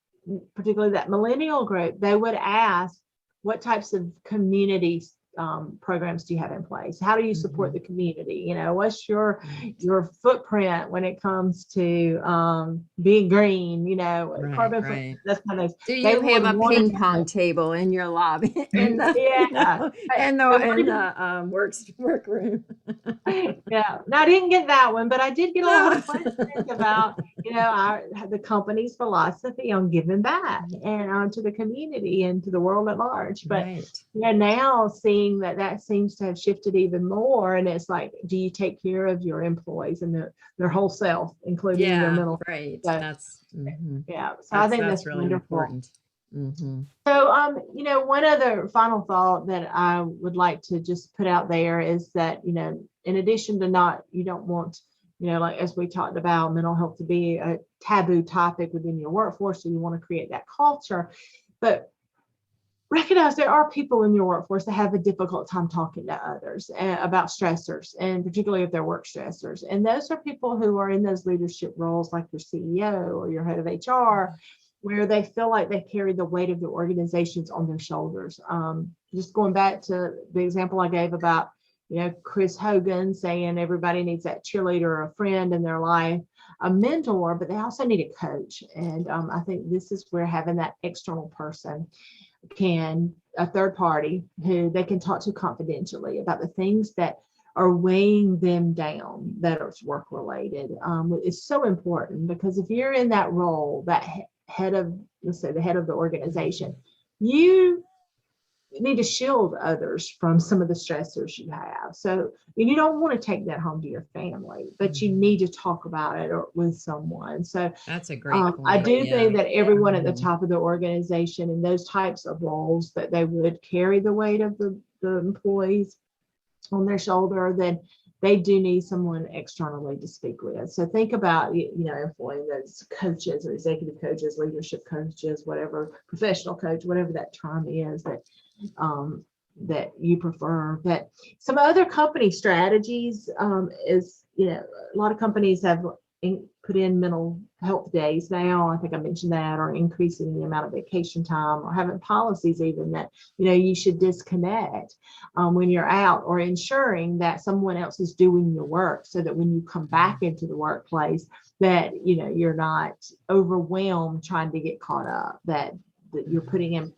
particularly that millennial group, they would ask, what types of communities programs do you have in place? How do you support the community? What's your footprint when it comes to being green? Carbon. That's kind of. Do you have a ping pong table in your lobby in the in the workroom? Yeah, no, I didn't get that one, but I did get a lot of questions about the company's philosophy on giving back and to the community and to the world at large. But now seeing that seems to have shifted even more, and it's like, do you take care of your employees and their whole self, including their mental health? So, that's so I think that's really wonderful. Important. So one other final thought that I would like to just put out there is that in addition to you don't want like as we talked about, mental health to be a taboo topic within your workforce, so you want to create that culture, but recognize there are people in your workforce that have a difficult time talking to others about stressors, and particularly if they're work stressors. And those are people who are in those leadership roles, like your CEO or your head of HR, where they feel like they carry the weight of the organizations on their shoulders. Just going back to the example I gave about, Chris Hogan saying everybody needs that cheerleader or a friend in their life, a mentor, but they also need a coach. And I think this is where having that external person, a third party who they can talk to confidentially about the things that are weighing them down that are work related, is so important. Because if you're in that role, that head of, let's say the head of the organization, you need to shield others from some of the stressors you have. So you don't want to take that home to your family, but you need to talk about it with someone. So that's a great point. I do think that everyone at the top of the organization in those types of roles, that they would carry the weight of the employees on their shoulder, then they do need someone externally to speak with. So think about, employing those coaches or executive coaches, leadership coaches, whatever, professional coach, whatever that term is that you prefer. But some other company strategies is, a lot of companies have put in mental health days now. I think I mentioned that, or increasing the amount of vacation time, or having policies even that, you should disconnect when you're out, or ensuring that someone else is doing your work so that when you come back into the workplace that, you're not overwhelmed trying to get caught up, that you're putting in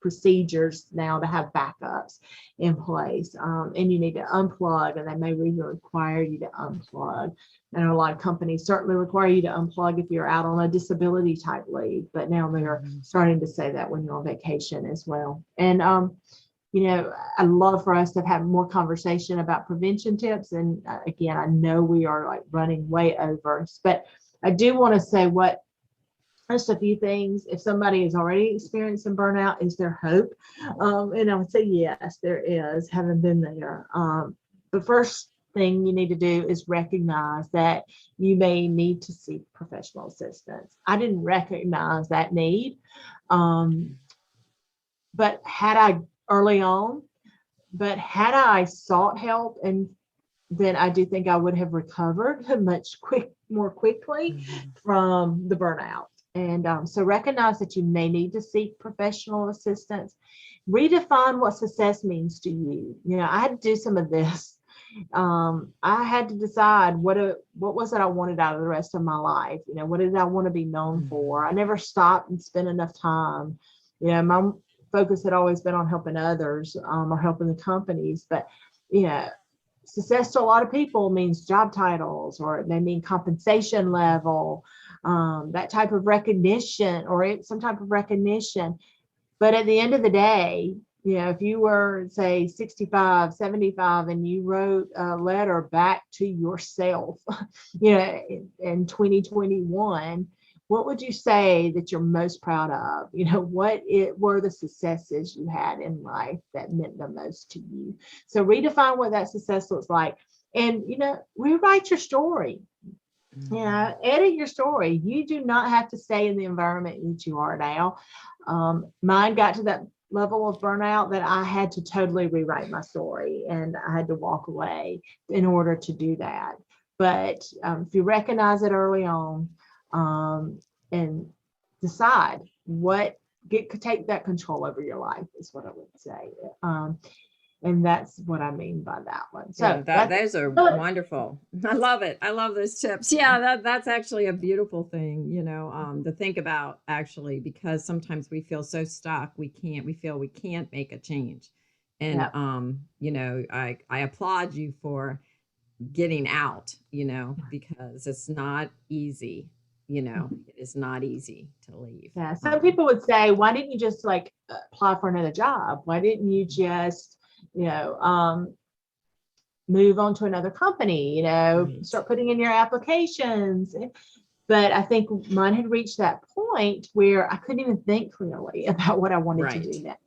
procedures now to have backups in place, and you need to unplug, and they may require you to unplug. And a lot of companies certainly require you to unplug if you're out on a disability type leave, but now they're starting to say that when you're on vacation as well. And I'd love for us to have more conversation about prevention tips. And again, I know we are like running way over, but I do want to say just a few things. If somebody is already experiencing burnout, is there hope? And I would say yes, there is, having been there. The first thing you need to do is recognize that you may need to seek professional assistance. I didn't recognize that need, but had I sought help, and then I do think I would have recovered more quickly from the burnout. And so recognize that you may need to seek professional assistance. Redefine what success means to you. I had to do some of this. I had to decide what was it I wanted out of the rest of my life. What did I want to be known for? I never stopped and spent enough time. My focus had always been on helping others, or helping the companies. But, success to a lot of people means job titles, or it may mean compensation level, that type of recognition, or some type of recognition. But at the end of the day, if you were, say, 65, 75, and you wrote a letter back to yourself, in 2021, what would you say that you're most proud of? What were the successes you had in life that meant the most to you? So redefine what that success looks like, and, rewrite your story. Edit your story. You do not have to stay in the environment that you are now. Mine got to that level of burnout that I had to totally rewrite my story, and I had to walk away in order to do that. But if you recognize it early on, and decide take that control over your life is what I would say. And that's what I mean by that one. So those are wonderful. I love it. I love those tips. Yeah, that's actually a beautiful thing, to think about, actually, because sometimes we feel so stuck. We feel we can't make a change. And, I applaud you for getting out, because it's not easy. It is not easy to leave. Yeah. Some people would say, why didn't you just apply for another job? Why didn't you just move on to another company, start putting in your applications? But I think mine had reached that point where I couldn't even think clearly about what I wanted to do next.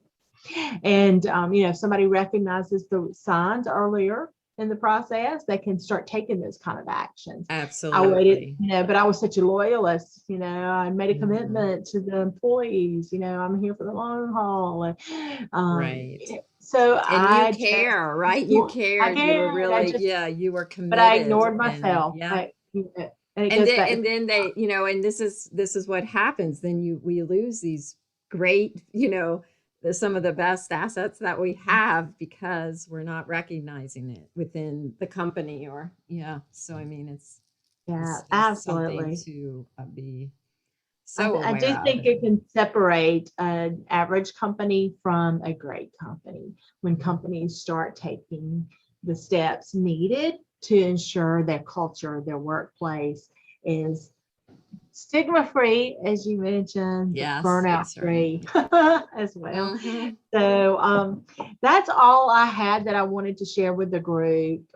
And, if somebody recognizes the signs earlier in the process, they can start taking those kind of actions. Absolutely. I waited, but I was such a loyalist, I made a commitment to the employees, I'm here for the long haul. Right. So and you care, right? You cared. You were really, you were committed. But I ignored myself. And then they, and this is what happens. Then we lose these great, some of the best assets that we have, because we're not recognizing it within the company, or so I mean, it's absolutely something to be so aware I do think it can separate an average company from a great company when companies start taking the steps needed to ensure their culture, their workplace is stigma-free, as you mentioned, burnout-free as well. So that's all I had that I wanted to share with the group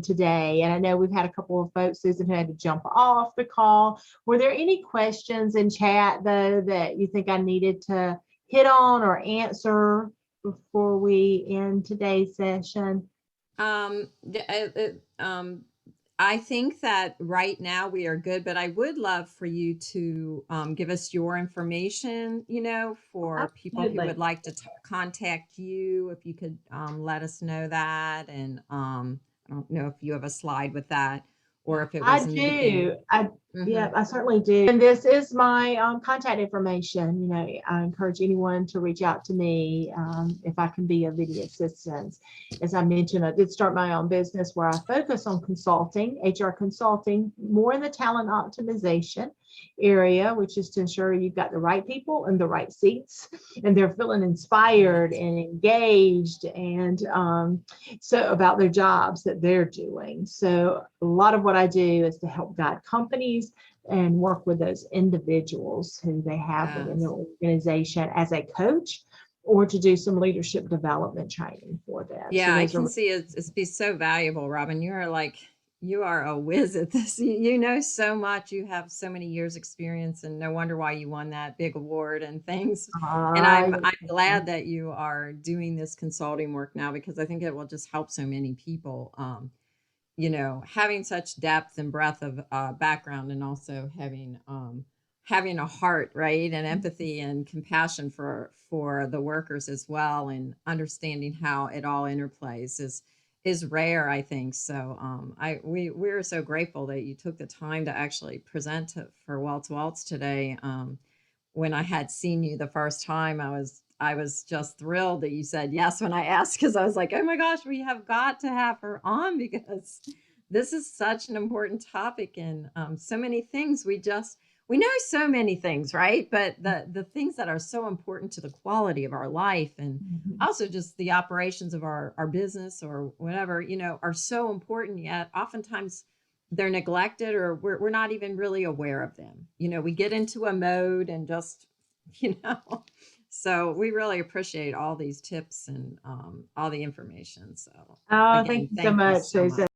today. And I know we've had a couple of folks, Susan, who had to jump off the call. Were there any questions in chat, though, that you think I needed to hit on or answer before we end today's session? The- I think that right now we are good, but I would love for you to give us your information, for people who would Absolutely. like to contact you. If you could let us know that. And I don't know if you have a slide with that or if it I was in the do. beginning. Yeah, Hmm. I certainly do. And this is my contact information. I encourage anyone to reach out to me if I can be of any assistance. As I mentioned, I did start my own business where I focus on consulting, HR consulting, more in the talent optimization area, which is to ensure you've got the right people in the right seats and they're feeling inspired Right. and engaged and so about their jobs that they're doing. So a lot of what I do is to help guide companies and work with those individuals who they have within their Yes. organization as a coach or to do some leadership development training for them. So Yeah, I those can are see it's be so valuable, Robin. You are a whiz at this. You know so much. You have so many years experience, and no wonder why you won that big award and things. And uh, I'm glad that you are doing this consulting work now because I think it will just help so many people. Having such depth and breadth of background, and also having a heart, right, and empathy and compassion for the workers as well, and understanding how it all interplays is rare, I think. So we're so grateful that you took the time to actually present for Waltz today. When I had seen you the first time, I was just thrilled that you said yes when I asked, because I was like, oh my gosh, we have got to have her on because this is such an important topic, and so many things we know so many things, right? But the things that are so important to the quality of our life, and also just the operations of our business or whatever, are so important, yet oftentimes they're neglected, or we're not even really aware of them. We get into a mode and just, you know, so we really appreciate all these tips and all the information. So oh, thank again, you so thank you much, so Susan. much.